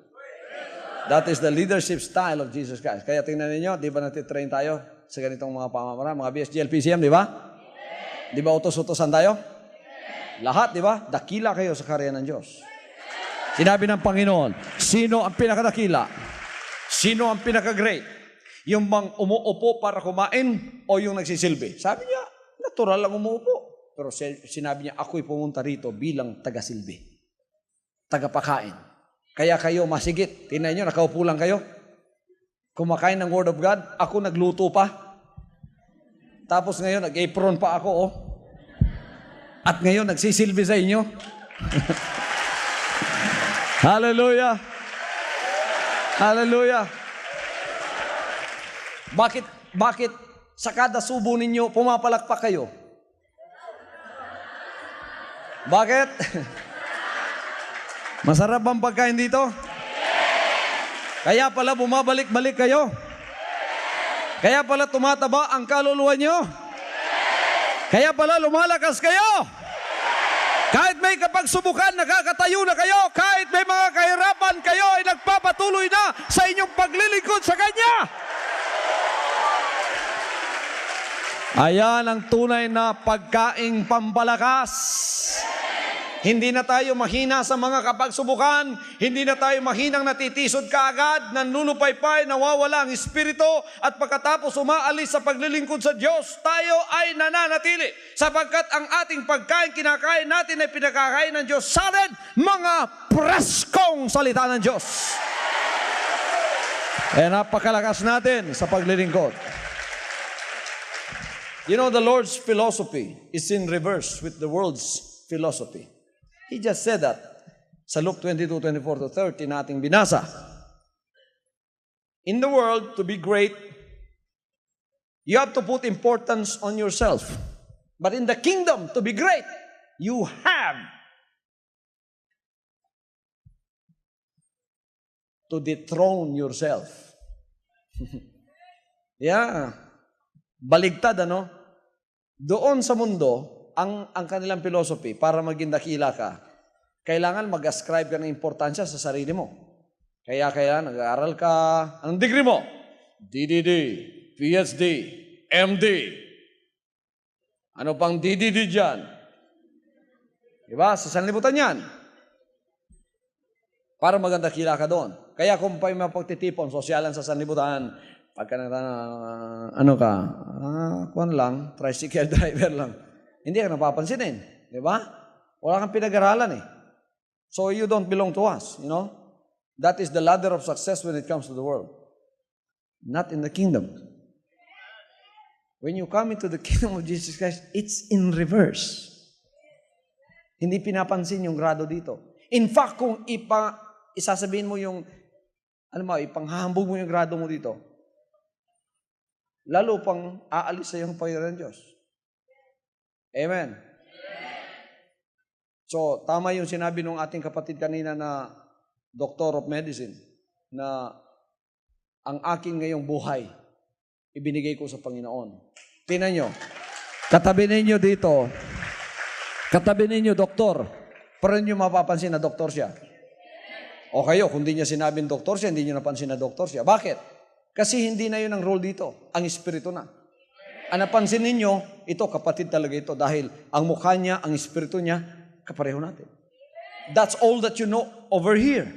That is the leadership style of Jesus Christ. Kaya tingnan ninyo, di ba natitrain tayo sa ganitong mga pamamaraan, mga BSGL, PCM, di ba? Di ba utos-utosan tayo? Lahat, di ba? Dakila kayo sa kaharian ng Diyos. Sinabi ng Panginoon, sino ang pinakadakila? Sino ang pinaka-great? Yung bang umuupo para kumain o yung nagsisilbi? Sabi niya, natural lang umuupo. Pero sinabi niya, ako'y pumunta rito bilang taga-silbi. Tagapakain. Kaya kayo masigit. Tingnan niyo, nakaupo lang kayo. Kumakain ng Word of God. Ako nagluto pa. Tapos ngayon, nag-apron pa ako, oh. At ngayon, nagsisilbi sa inyo. Hallelujah. Hallelujah. Bakit sa kada subo ninyo, pumapalakpak kayo? Bakit? Masarap bang pagkain dito? Kaya pala bumabalik-balik kayo? Kaya pala tumataba ang kaluluwa nyo? Kaya pala lumalakas kayo? Kahit may kapagsubukan, nakakatayo na kayo. Kahit may mga kahirapan, kayo ay nagpapatuloy na sa inyong paglilingkod sa Kanya. Ayan ang tunay na pagkaing pampalakas. Hindi na tayo mahina sa mga kapagsubukan. Hindi na tayo mahinang natitisod kaagad, nanlulupaypay, nawawala ang espiritu, at pagkatapos umaalis sa paglilingkod sa Diyos, tayo ay nananatili. Sapagkat ang ating pagkain, kinakain natin ay pinakakain ng Diyos sa atin, mga preskong salita ng Diyos. Kaya napakalakas natin sa paglilingkod. You know, the Lord's philosophy is in reverse with the world's philosophy. He just said that sa Luke 22:24-30 nating binasa. In the world, to be great, you have to put importance on yourself. But in the kingdom, to be great, you have to dethrone yourself. Yeah. Baligtad, ano? Doon sa mundo, ang kanilang philosophy, para maging dakila ka, kailangan mag-ascribe ka ng importansya sa sarili mo. Kaya nag-aaral ka, anong degree mo? DDD, PhD, MD. Ano pang DDD dyan? Diba? Sa sanlibutan yan. Para maganda kila ka doon. Kaya kung may mapagtitipon, sosyalan sa sanlibutan, pagka kuwan lang, tricycle driver lang, hindi ka napapansinin. Di ba? Wala kang pinag-aralan eh. So you don't belong to us, you know? That is the ladder of success when it comes to the world. Not in the kingdom. When you come into the kingdom of Jesus Christ, it's in reverse. Hindi pinapansin yung grado dito. In fact, kung isasabihin mo yung, ipanghahambog mo yung grado mo dito, lalo pang aalis sa iyong Panginoon Diyos. Amen. So, tama yung sinabi ng ating kapatid kanina na Doctor of Medicine, na ang aking ngayong buhay, ibinigay ko sa Panginoon. Tingnan nyo, katabi ninyo dito, katabi ninyo, doktor, pero nyo mapapansin na doktor siya. O kayo, kung di niya sinabing doktor siya, hindi nyo napansin na doktor siya. Bakit? Kasi hindi na yun ang role dito. Ang espiritu na. Ang napansin ninyo, ito kapatid talaga ito dahil ang mukha niya, ang espiritu niya, kapareho natin. That's all that you know over here.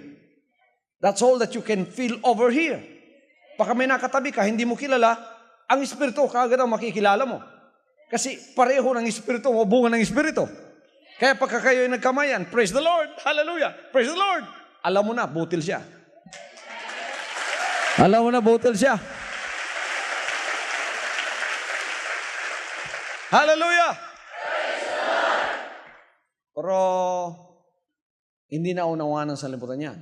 That's all that you can feel over here. Baka may nakatabi ka, hindi mo kilala, ang espiritu, kaagad ang makikilala mo. Kasi pareho ng espiritu mo, bunga ng espiritu. Kaya pagka kayo ay nagkamayan, praise the Lord, hallelujah, praise the Lord. Alam mo na, butil siya. Alam mo na, butil siya. Hallelujah! Pero, hindi na unawaan ng sanlibutan niyan.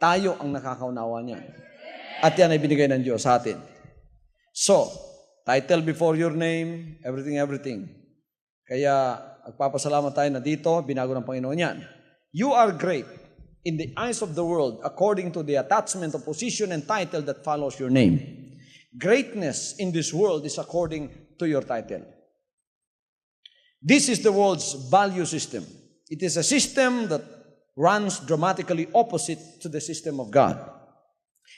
Tayo ang nakakaunawa niyan. At yan ay binigay ng Diyos sa atin. So, title before your name, everything. Kaya, agpapasalamat tayo na dito, binago ng Panginoon yan. You are great in the eyes of the world according to the attachment of position and title that follows your name. Greatness in this world is according to your title. This is the world's value system. It is a system that runs dramatically opposite to the system of God.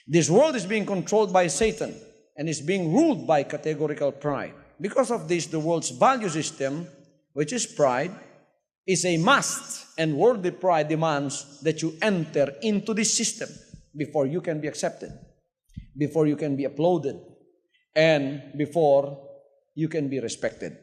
This world is being controlled by Satan and is being ruled by categorical pride. Because of this, the world's value system, which is pride, is a must, and worldly pride demands that you enter into this system before you can be accepted, before you can be applauded, and before you can be respected.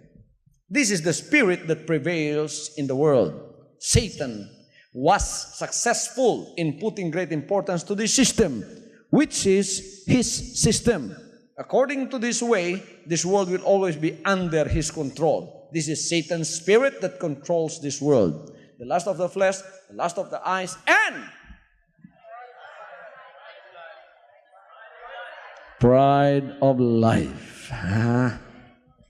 This is the spirit that prevails in the world. Satan was successful in putting great importance to this system, which is his system. According to this way, this world will always be under his control. This is Satan's spirit that controls this world. The lust of the flesh, the lust of the eyes, and pride of life.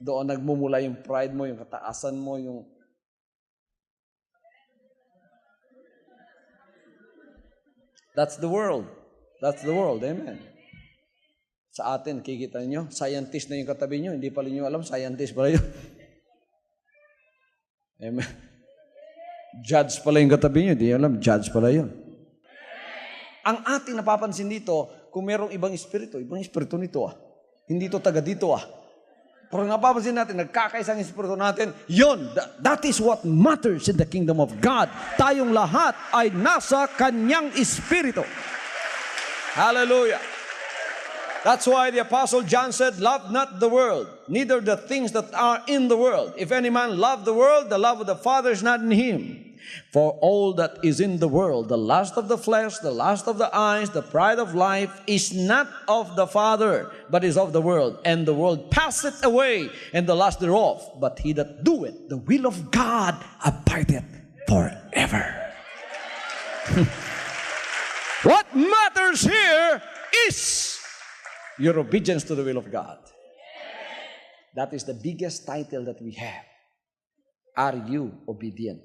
Doon nagmumula yung pride mo, yung kataasan mo, yung That's the world. That's the world. Amen. Sa atin, kikita nyo, scientist na yung katabi nyo, hindi pala nyo alam, scientist pala yun. Amen. Judge pala yung katabi nyo, hindi alam, judge pala yun. Ang ating napapansin dito, kung merong ibang espiritu nito Hindi to taga dito Pero napapansin natin, nagkakaisang espiritu natin, yun, that is what matters in the kingdom of God. Tayong lahat ay nasa kanyang espiritu. Hallelujah. That's why the Apostle John said, love not the world, neither the things that are in the world. If any man love the world, the love of the Father is not in him. For all that is in the world, the lust of the flesh, the lust of the eyes, the pride of life, is not of the Father, but is of the world. And the world passeth away, and the lust thereof. But he that doeth the will of God abideth forever. What matters here is your obedience to the will of God. That is the biggest title that we have. Are you obedient?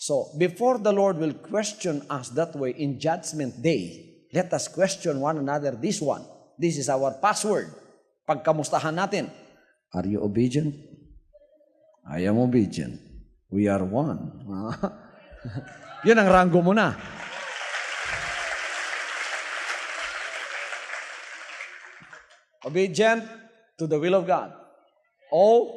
So, before the Lord will question us that way in Judgment Day, let us question one another this one. This is our password. Pagkamustahan natin. Are you obedient? I am obedient. We are one. Yun ang ranggo mo na. Obedient to the will of God. O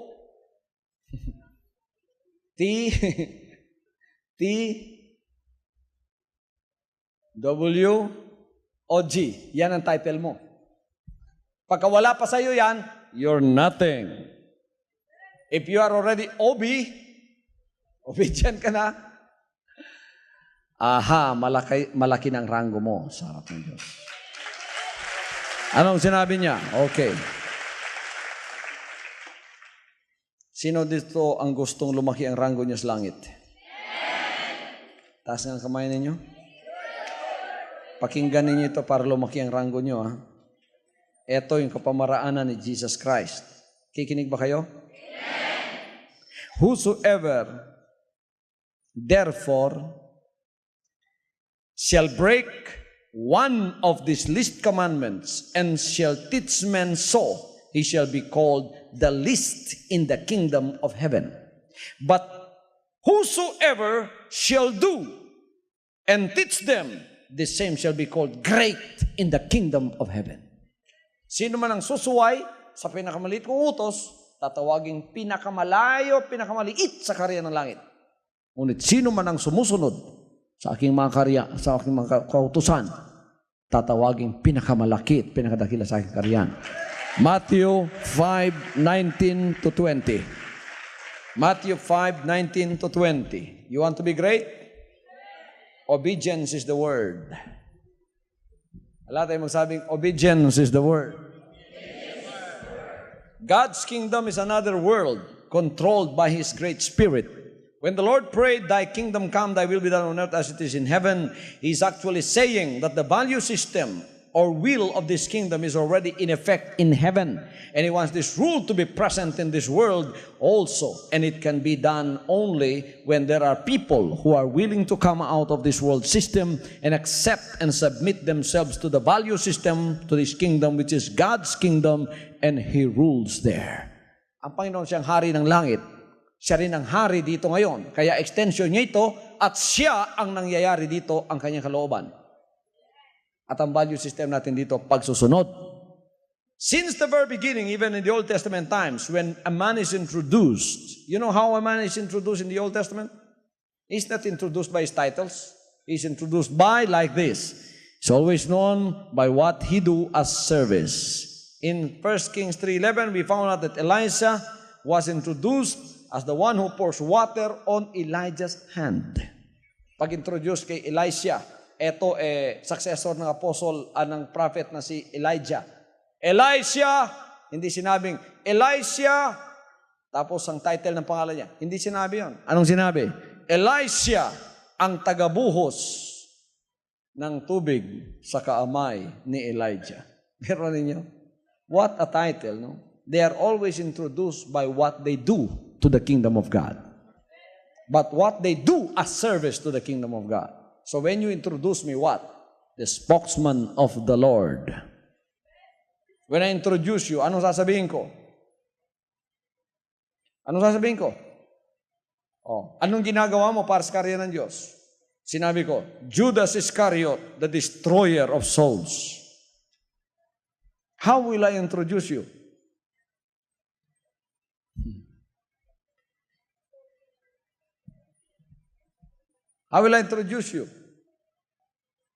T-W-O-G. Yan ang title mo. Pagka wala pa sa'yo yan, you're nothing. If you are already obedient ka na, malaki ng ranggo mo sa harap ng Diyos. Anong sinabi niya? Okay. Sino dito ang gustong lumaki ang ranggo niya sa langit? Taas nga ang kamay ninyo. Pakinggan ninyo ito para lumaki ang ranggo niyo. Ito yung kapamaraanan ni Jesus Christ. Kikinig ba kayo? Whosoever therefore shall break one of these least commandments and shall teach men so, he shall be called the least in the kingdom of heaven. But whosoever shall do and teach them, the same shall be called great in the kingdom of heaven. Sino man ang susuway sa pinakamaliit kong utos, tatawaging pinakamalayo, pinakamaliit sa karya ng langit. Ngunit sino man ang sumusunod sa aking mga karya, sa aking mga kautusan, tatawaging pinakamalaki at pinakadakila sa aking karyan. Matthew 5:19 to 20. Matthew 5:19 to 20. You want to be great? Obedience is the word. Wala tayong magsabing, obedience is the word. God's kingdom is another world controlled by His great Spirit. When the Lord prayed, thy kingdom come, thy will be done on earth as it is in heaven, He's actually saying that the value system or will of this kingdom is already in effect in heaven. And He wants this rule to be present in this world also. And it can be done only when there are people who are willing to come out of this world system and accept and submit themselves to the value system, to this kingdom, which is God's kingdom, and He rules there. Ang Panginoon siyang hari ng langit. Siya rin ang hari dito ngayon. Kaya extension niya ito at siya ang nangyayari dito ang kanyang kalooban. At ang value system natin dito, pagsusunod. Since the very beginning, even in the Old Testament times, when a man is introduced, you know how a man is introduced in the Old Testament? He's not introduced by his titles. He's introduced by like this. He's always known by what he do as service. In 1 Kings 3:11, we found out that Elisha was introduced as the one who pours water on Elijah's hand. Pag-introduce kay Elisha, ito successor ng apostle, ng prophet na si Elijah. Elisha, hindi sinabing Elisha, tapos ang title ng pangalan niya. Hindi sinabi yon. Anong sinabi? Elisha, ang tagabuhos ng tubig sa kaamay ni Elijah. Pero ninyo, what a title, no? They are always introduced by what they do to the kingdom of God. But what they do as service to the kingdom of God. So when you introduce me what? The spokesman of the Lord. When I introduce you, anong sasabihin ko? Anong sasabihin ko? Oh, anong ginagawa mo para sa karya ng Diyos? Sinabi ko, Judas Iscariot, the destroyer of souls. How will I introduce you? How will I introduce you?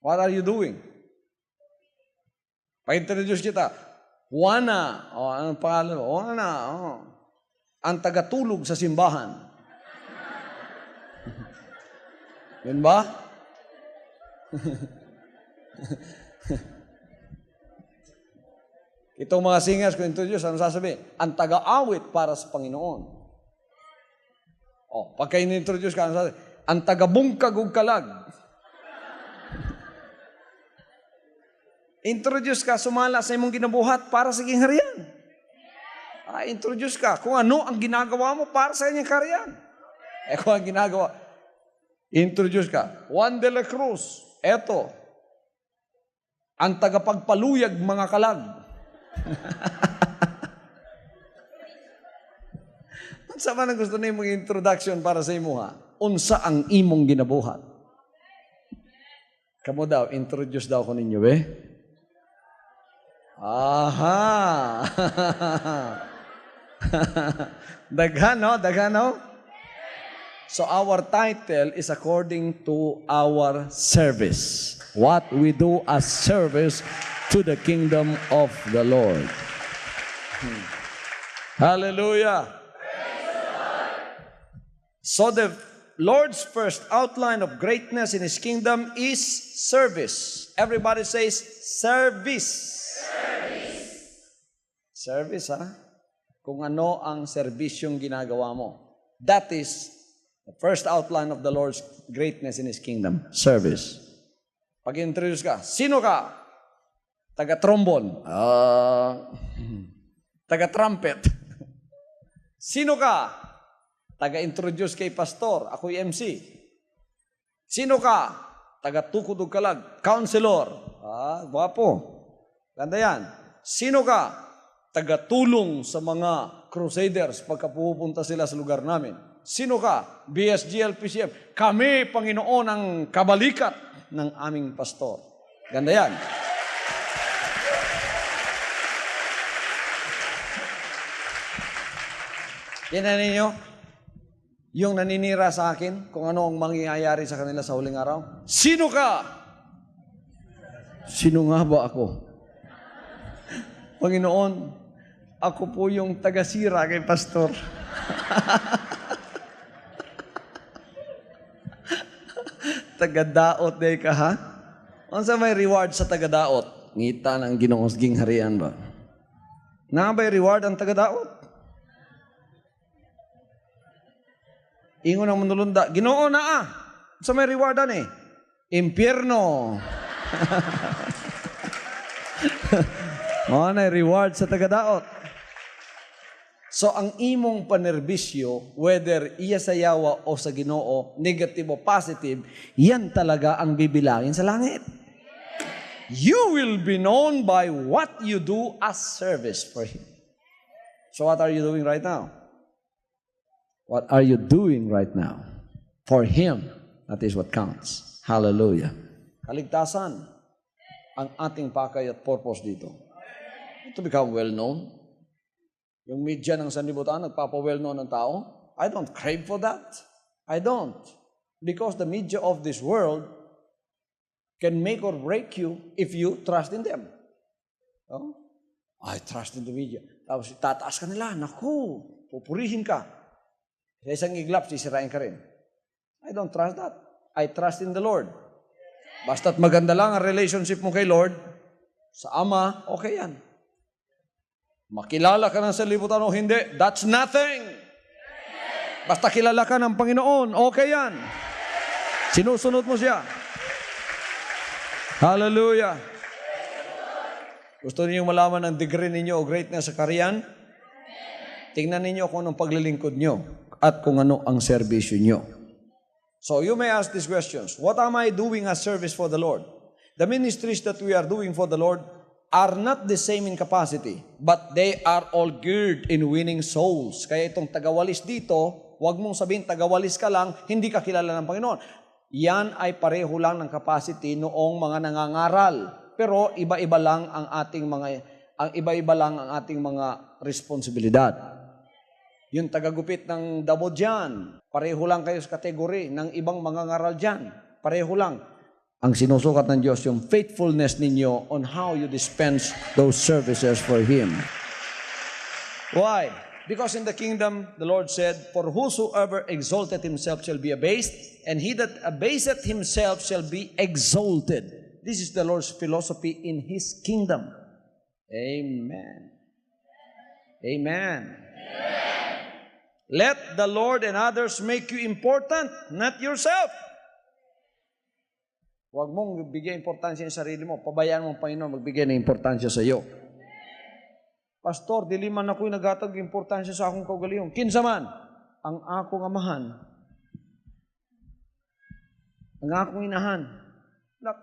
What are you doing? Pag-introduce kita, Juana, anong pangalan mo? Juana, ang tagatulog sa simbahan. Yun ba? Itong mga singers ko introduce, ano sasabihin? Ang taga-awit para sa Panginoon. Pagka in-introduce ka, ano sasabihin? Ang taga-bungkag ug kalag. Introduce ka, sumala sa imong ginabuhat para sa gingharian. Introduce ka kung ano ang ginagawa mo para sa kanyang kaharian. Kung ang ginagawa, introduce ka. Juan de la Cruz, eto, ang tagapagpaluyag mga kalag. Sa man ang gusto na imong introduction para sa imuha? Unsa ang imong ginabuhat? Kamo daw, introduce daw ko ninyo, Aha! Daghan, no? So our title is according to our service. What we do as service to the kingdom of the Lord. Hallelujah! So the Lord's first outline of greatness in His kingdom is service. Everybody says service. Service, Kung ano ang serbisyong ginagawa mo. That is the first outline of the Lord's greatness in His kingdom. Service. Pag-introduce ka, sino ka? Taga-trombon. Taga-trumpet. Sino ka? Taga-introduce kay pastor. Ako'y MC. Sino ka? Taga-tukod ug kalag. Counselor. Gwapo. Ganda yan. Sino ka? Taga-tulong sa mga crusaders pagka pupunta sila sa lugar namin. Sino ka? BSG, LPCM. Kami, Panginoon, ang kabalikat ng aming pastor. Ganda yan. Yan ninyo? Yung naninira sa akin, kung ano ang mangyayari sa kanila sa huling araw. Sino ka? Sino nga ba ako? Panginoon, ako po yung taga-sira kay Pastor. Taga-daot day ka, ha? Ano sa may reward sa taga-daot? Ngita ng Ginoong gingharian ba? Na ba'y reward ang taga-daot? Ingon ang manulunda, Ginoo na sa may rewardan eh. Impyerno. Mga na reward sa taga-daot. So, ang imong panerbisyo, whether iya sa yawa o sa Ginoo, negative o positive, yan talaga ang bibilangin sa langit. You will be known by what you do as service for Him. So, what are you doing right now? What are you doing right now? For Him, that is what counts. Hallelujah. Kaligtasan ang ating pakay at purpose dito. To become well-known. Yung media ng sanlibutan, nagpapa-well-known ng tao. I don't crave for that. I don't. Because the media of this world can make or break you if you trust in them. Oh? I trust in the media. Tapos tataas ka nila. Naku, pupurihin ka. Sa isang iglap, sisirain ka rin. I don't trust that. I trust in the Lord. Basta't maganda lang ang relationship mo kay Lord, sa Ama, okay yan. Makilala ka ng sanlibutan o hindi, that's nothing. Basta kilala ka ng Panginoon, okay yan. Sinusunod mo siya. Hallelujah. Gusto niyo malaman ang degree ninyo o greatness sa kariyan? Tingnan ninyo kung anong paglilingkod nyo at kung ano ang serbisyo nyo. So you may ask these questions. What am I doing as service for the Lord? The ministries that we are doing for the Lord are not the same in capacity, but they are all geared in winning souls. Kaya itong tagawalis dito, huwag mong sabihin tagawalis ka lang, hindi ka kilala ng Panginoon. Yan ay pareho lang ng capacity noong mga nangangaral. Pero iba-iba lang ang ating mga responsibilidad. Yung tagagupit ng dabo dyan, pareho lang kayo sa kategory ng ibang mga ngaral dyan. Pareho lang. Ang sinusukat ng Diyos, yung faithfulness ninyo on how you dispense those services for Him. Why? Because in the kingdom, the Lord said, For whosoever exalted himself shall be abased, and he that abaseth himself shall be exalted. This is the Lord's philosophy in His kingdom. Amen. Amen. Let the Lord and others make you important, not yourself. Huwag mong bigyan importansya sa sarili mo. Pabayaan mo ang Panginoon magbigay ng importansya sa iyo. Pastor, dili man ako'y nagatag importansya sa akong kaugalingong. Kinsa man, ang akong amahan, ang akong inahan.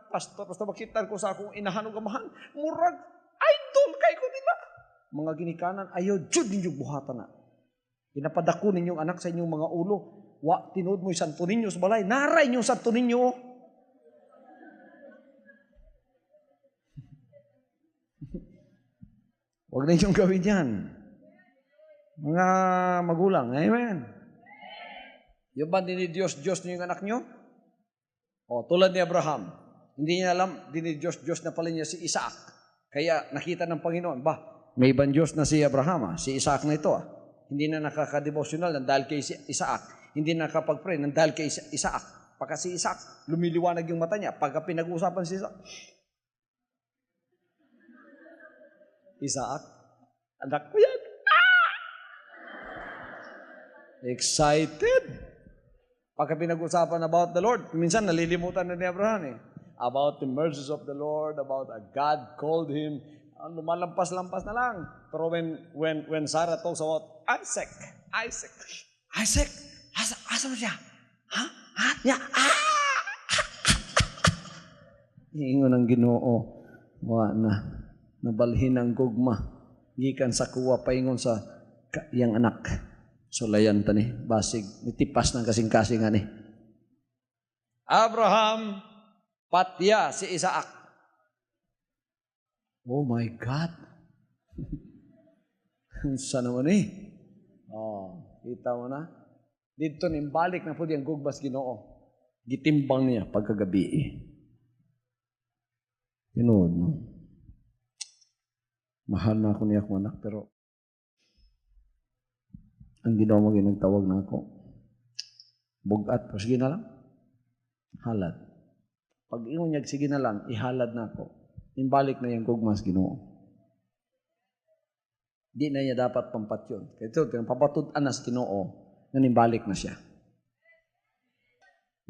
Pastor, makitan ko sa akong inahan o amahan. Murag, idol kay ko nila. Mga ginikanan, ayaw, jud ninyong buhatan na. Pinapadako ninyong anak sa inyong mga ulo. Wa, tinood mo yung santo ninyo sa balay. Naray yung santo ninyo. Huwag na inyong gawin yan. Mga magulang. Amen. Yung ba dinidiyos niyo yung anak nyo? O, tulad ni Abraham. Hindi niya alam, dinidiyos na pala niya si Isaac. Kaya nakita ng Panginoon, may ibang Diyos na si Abraham, si Isaac na ito. Hindi na nakaka-devotional ng dahil kay Isaac. Hindi na nakapag-pray ng dahil kay Isaac. Pagka si Isaac, lumiliwanag yung mata niya. Pagka pinag-uusapan si Isaac, anak ko yan. Excited. Pagka pinag-usapan about the Lord, minsan nalilimutan na ni Abraham about the mercies of the Lord, about a God called him. Lumalampas-lampas na lang. Pero when Sarah talks about Isaac, asa mo siya? Ha? Ya. Iingon ang Ginoo, nabalhin ang gugma. Gikan sa kuwa paingon sa iyang anak. Sulayan tani, basig, nitipas ng kasing-kasingan Abraham, patya si Isaac. Oh my God. Saan naman Kita mo na? Dito nimbalik na po diyang gugbas Ginoo. Gitimbang niya pagkagabi. Tinood, no? Mahal na ako niya akong anak, pero ang Ginoo mo ginagtawag na ako. Bugat pa, sige na lang. Halad. Pag ingon niya, sige na lang, ihalad na ako. Nimbalik na yung gugmas Ginoo. Di na niya dapat pampat yun. Kaya ito, papatud-an na sa Ginoo, na nimbalik na siya.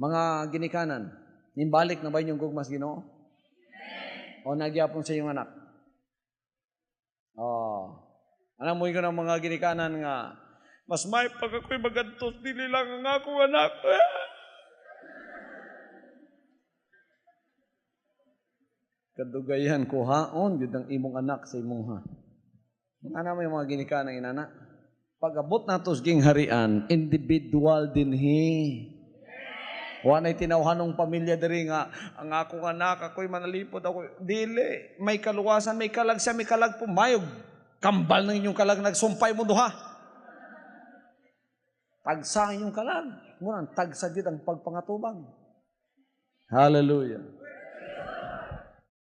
Mga ginikanan, nimbalik na ba yung gugmas Ginoo? O nagyapon sa iyong anak? Alam mo yun ng mga ginikanan nga, mas may pag ako'y magantos, dili lang ang akong anak. Kadugayan ko haon, yun ang imong anak sa imong ha. Ano mo yung mga ginikanan inana? Pag abot na tos ging harian, individual din hi. Wanay tinawhanong pamilya diri nga, ang akong anak, ako'y manalipod ako. Dili, may kaluwasan, may kalag siya, may kalag pumayog. Kambal ng inyong kalag, nagsumpay mo duha. Tagsa ang inyong kalag. Muna, tagsa gid ang pagpangatubang. Hallelujah.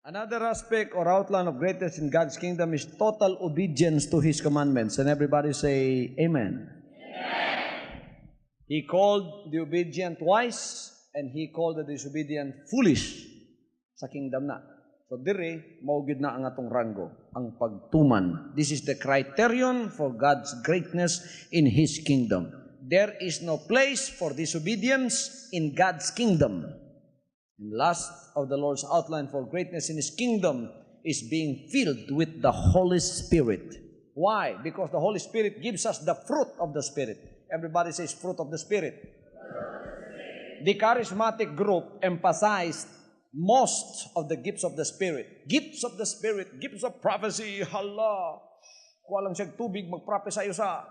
Another aspect or outline of greatness in God's kingdom is total obedience to His commandments. And everybody say, Amen. He called the obedient wise, and He called the disobedient foolish sa kingdom na. So dire, maugid na ang atong ranggo, ang pagtuman. This is the criterion for God's greatness in His kingdom. There is no place for disobedience in God's kingdom. And last of the Lord's outline for greatness in His kingdom is being filled with the Holy Spirit. Why? Because the Holy Spirit gives us the fruit of the Spirit. Everybody says fruit of the Spirit. The charismatic group emphasized most of the gifts of the Spirit. Gifts of the Spirit, gifts of prophecy, hala. Kuha lang siya tubig, magprophesy sa.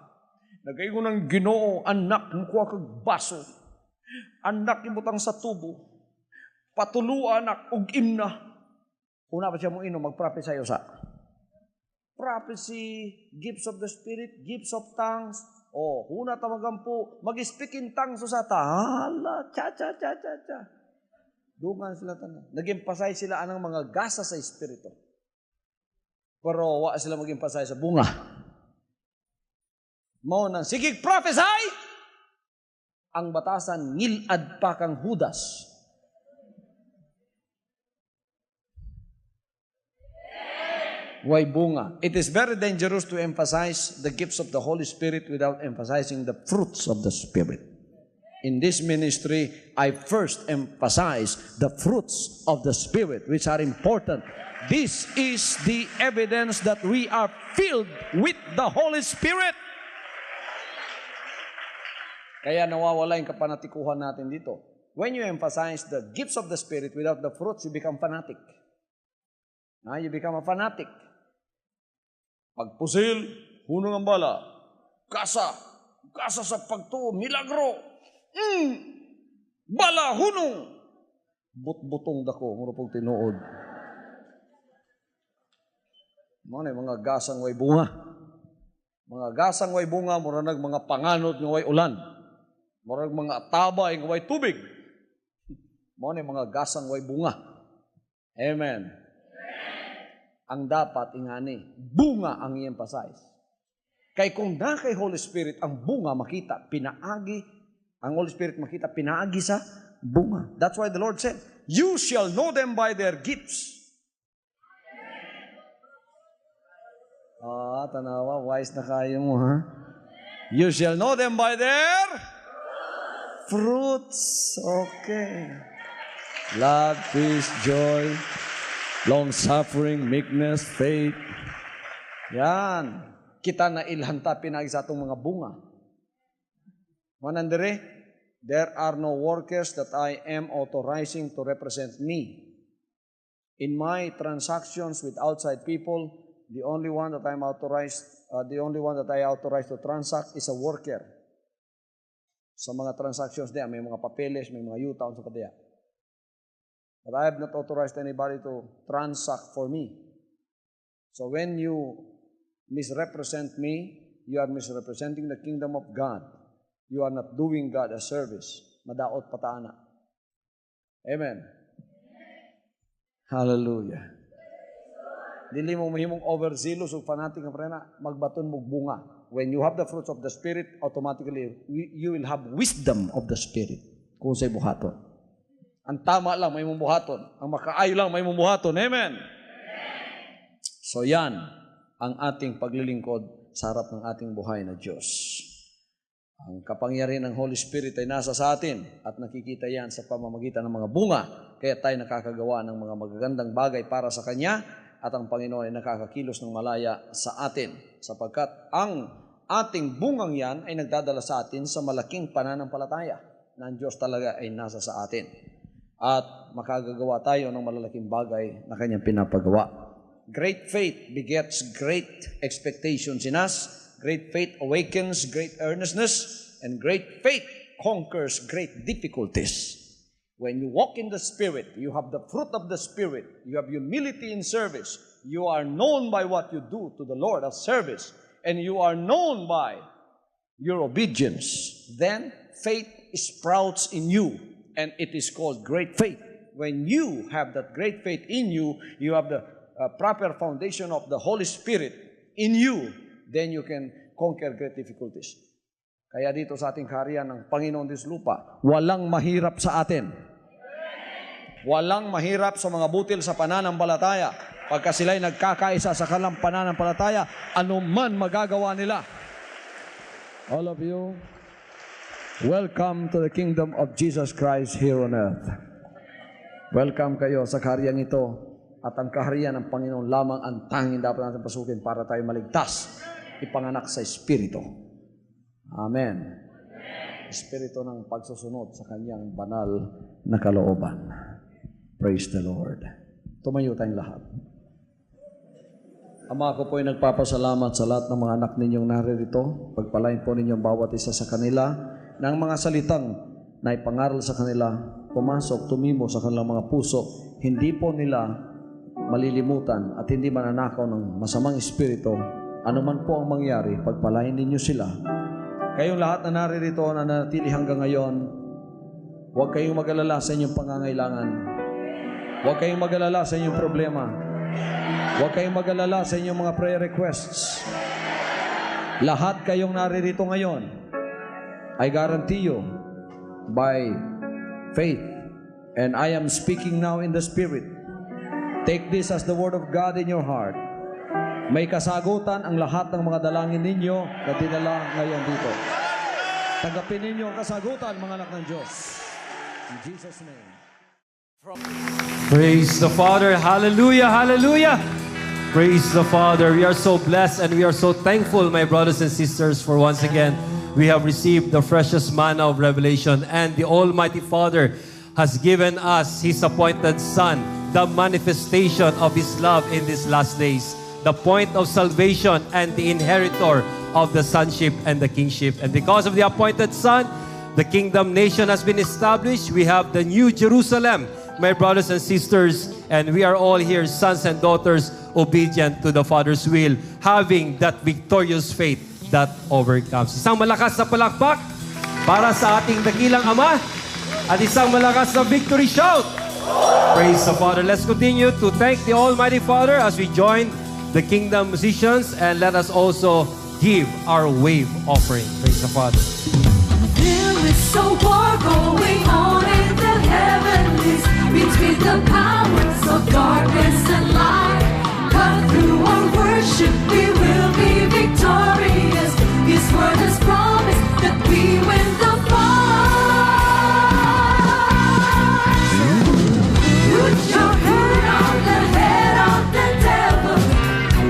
Nagay ko ng Ginoo, anak, mukuha kag baso. Anak, ibutang sa tubo. Patuluan, anak, ug imna. Una pa siya mong inom, magprophesy sa. Prophecy, gifts of the Spirit, gifts of tongues. Huna tamagan po, mag-speak in tongues sa ta. Hala, cha. Dungan sila tanan. Nag-emphasize sila anang mga gasa sa Espiritu. Pero wa sila mag-emphasize sa bunga. Mao nang sigig prophesy, ang batasan ngilad pa kang Judas. Why bunga? It is very dangerous to emphasize the gifts of the Holy Spirit without emphasizing the fruits of the Spirit. In this ministry, I first emphasize the fruits of the Spirit, which are important. This is the evidence that we are filled with the Holy Spirit. Kaya nawawala yung kapanatikuhan natin dito. When you emphasize the gifts of the Spirit without the fruits, you become fanatic. You become a fanatic. Pagpusil, hunong ang bala. Kasa sa pagtuo, milagro. Bala, hunong. Butbutong dako, mura pong tinuod. Mga gasang way bunga. Mga gasang way bunga, mura nag mga panganod ng way ulan. Mura nag mga tabay ng way tubig. Mga gasang way bunga. Amen. Ang dapat ingani, bunga ang i-emphasize. Kay kung na kay Holy Spirit, ang bunga makita, pinaagi, ang Holy Spirit makita, pinaagi sa bunga. That's why the Lord said, you shall know them by their gifts. Tanawa, wise na kayo mo, ha? You shall know them by their fruits. Okay. Love, peace, joy, long-suffering, meekness, faith. Yan. Kita na ilhanta pinagi sa atong mga bunga. Manandere, there are no workers that I am authorizing to represent me. In my transactions with outside people, the only one that I authorize to transact is a worker. Sa mga transactions niya, may mga papeles, may mga yuta sa kadya. But I have not authorized anybody to transact for me. So when you misrepresent me, you are misrepresenting the kingdom of God. You are not doing God a service. Madaot patana. Amen. Hallelujah. Dili mo mahimong overzealous o fanatic ng prena, magbaton mo bunga. When you have the fruits of the Spirit, automatically, you will have wisdom of the Spirit. Kung sa'y buhaton. Ang tama lang, may mong buhaton. Ang makaayo lang, may mong buhaton. Amen. So yan, ang ating paglilingkod sa harap ng ating buhay na Diyos. Ang kapangyarihan ng Holy Spirit ay nasa sa atin at nakikita yan sa pamamagitan ng mga bunga. Kaya tayo nakakagawa ng mga magagandang bagay para sa Kanya at ang Panginoon ay nakakakilos ng malaya sa atin sapagkat ang ating bungang yan ay nagdadala sa atin sa malaking pananampalataya na ang Diyos talaga ay nasa sa atin. At makagagawa tayo ng malalaking bagay na Kanyang pinapagawa. Great faith begets great expectations in us. Great faith awakens great earnestness. And great faith conquers great difficulties. When you walk in the Spirit, you have the fruit of the Spirit. You have humility in service. You are known by what you do to the Lord as service. And you are known by your obedience. Then faith sprouts in you. And it is called great faith. When you have that great faith in you, you have the proper foundation of the Holy Spirit in you, then you can conquer great difficulties. Kaya dito sa ating kaharian ng Panginoon Diyos lupa, walang mahirap sa atin. Walang mahirap sa mga butil sa pananampalataya. Pagka sila'y nagkakaisa sa kanilang pananampalataya, anuman magagawa nila. All of you, welcome to the kingdom of Jesus Christ here on earth. Welcome kayo sa kaharian ito at ang kaharian ng Panginoon lamang ang tanging dapat natin pasukin para tayo maligtas, ipanganak sa Espiritu. Amen. Espiritu ng pagsusunod sa Kanyang banal na kalooban. Praise the Lord. Tumayo tayong lahat. Ama, ko po ay nagpapasalamat sa lahat ng mga anak ninyong naririto. Pagpalain po ninyong bawat isa sa kanila ng mga salitang na ipangaral sa kanila, pumasok, tumimo sa kanilang mga puso, hindi po nila malilimutan at hindi mananakaw ng masamang espiritu. Ano man po ang mangyari, pagpalain ninyo sila. Kayong lahat na naririto na nanatili hanggang ngayon, huwag kayong mag-alala sa inyong pangangailangan. Huwag kayong mag-alala sa inyong problema. Huwag kayong mag-alala sa inyong mga prayer requests. Lahat kayong naririto ngayon, I guarantee you, by faith, and I am speaking now in the Spirit, take this as the Word of God in your heart. May kasagutan ang lahat ng mga dalangin ninyo na dinala ngayon dito. Tanggapin ninyo ang kasagutan, mga anak ng Diyos. In Jesus' name. Praise the Father. Hallelujah, hallelujah. Praise the Father. We are so blessed and we are so thankful, my brothers and sisters, for once again, we have received the freshest manna of revelation, and the Almighty Father has given us His appointed Son, the manifestation of His love in these last days, the point of salvation and the inheritor of the sonship and the kingship. And because of the appointed Son, the kingdom nation has been established. We have the New Jerusalem, my brothers and sisters, and we are all here, sons and daughters, obedient to the Father's will, having that victorious faith that overcomes. Isang malakas na palakpak para sa ating dakilang Ama at isang malakas na victory shout. Praise the Father. Let's continue to thank the Almighty Father as we join the kingdom musicians, and let us also give our wave offering. Praise the Father. There is a war going on in the heavens between the powers of darkness and light. But through our worship we will be victorious. His word has promised that we win the fight. Put your hand on the head of the devil.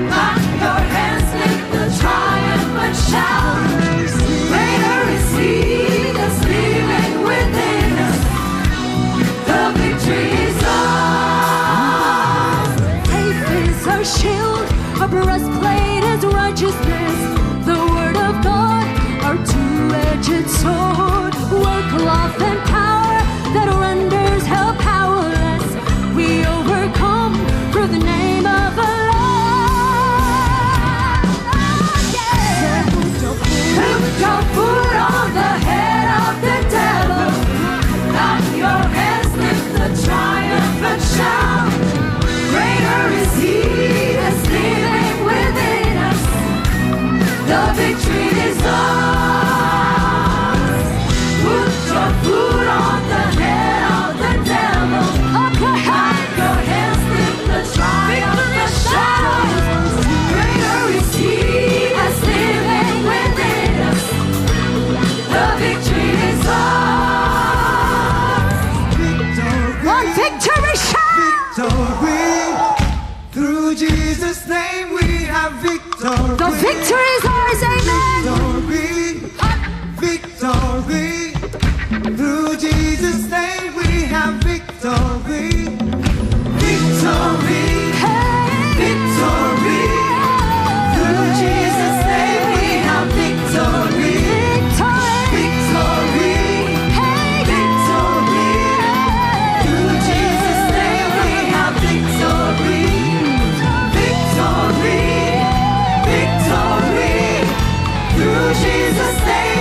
Clap your hands, lift the triumphant shout. Greater is He that's living within us. The victory is ours. Faith is our shield, Jesus' name we have victory. The victory is ours, amen. Victory, victory. Through Jesus' name we have victory. Victory, victory. Through Jesus' name we have victory. Victory, victory. Through Jesus' name we have victory. Victory, victory. Through Jesus' name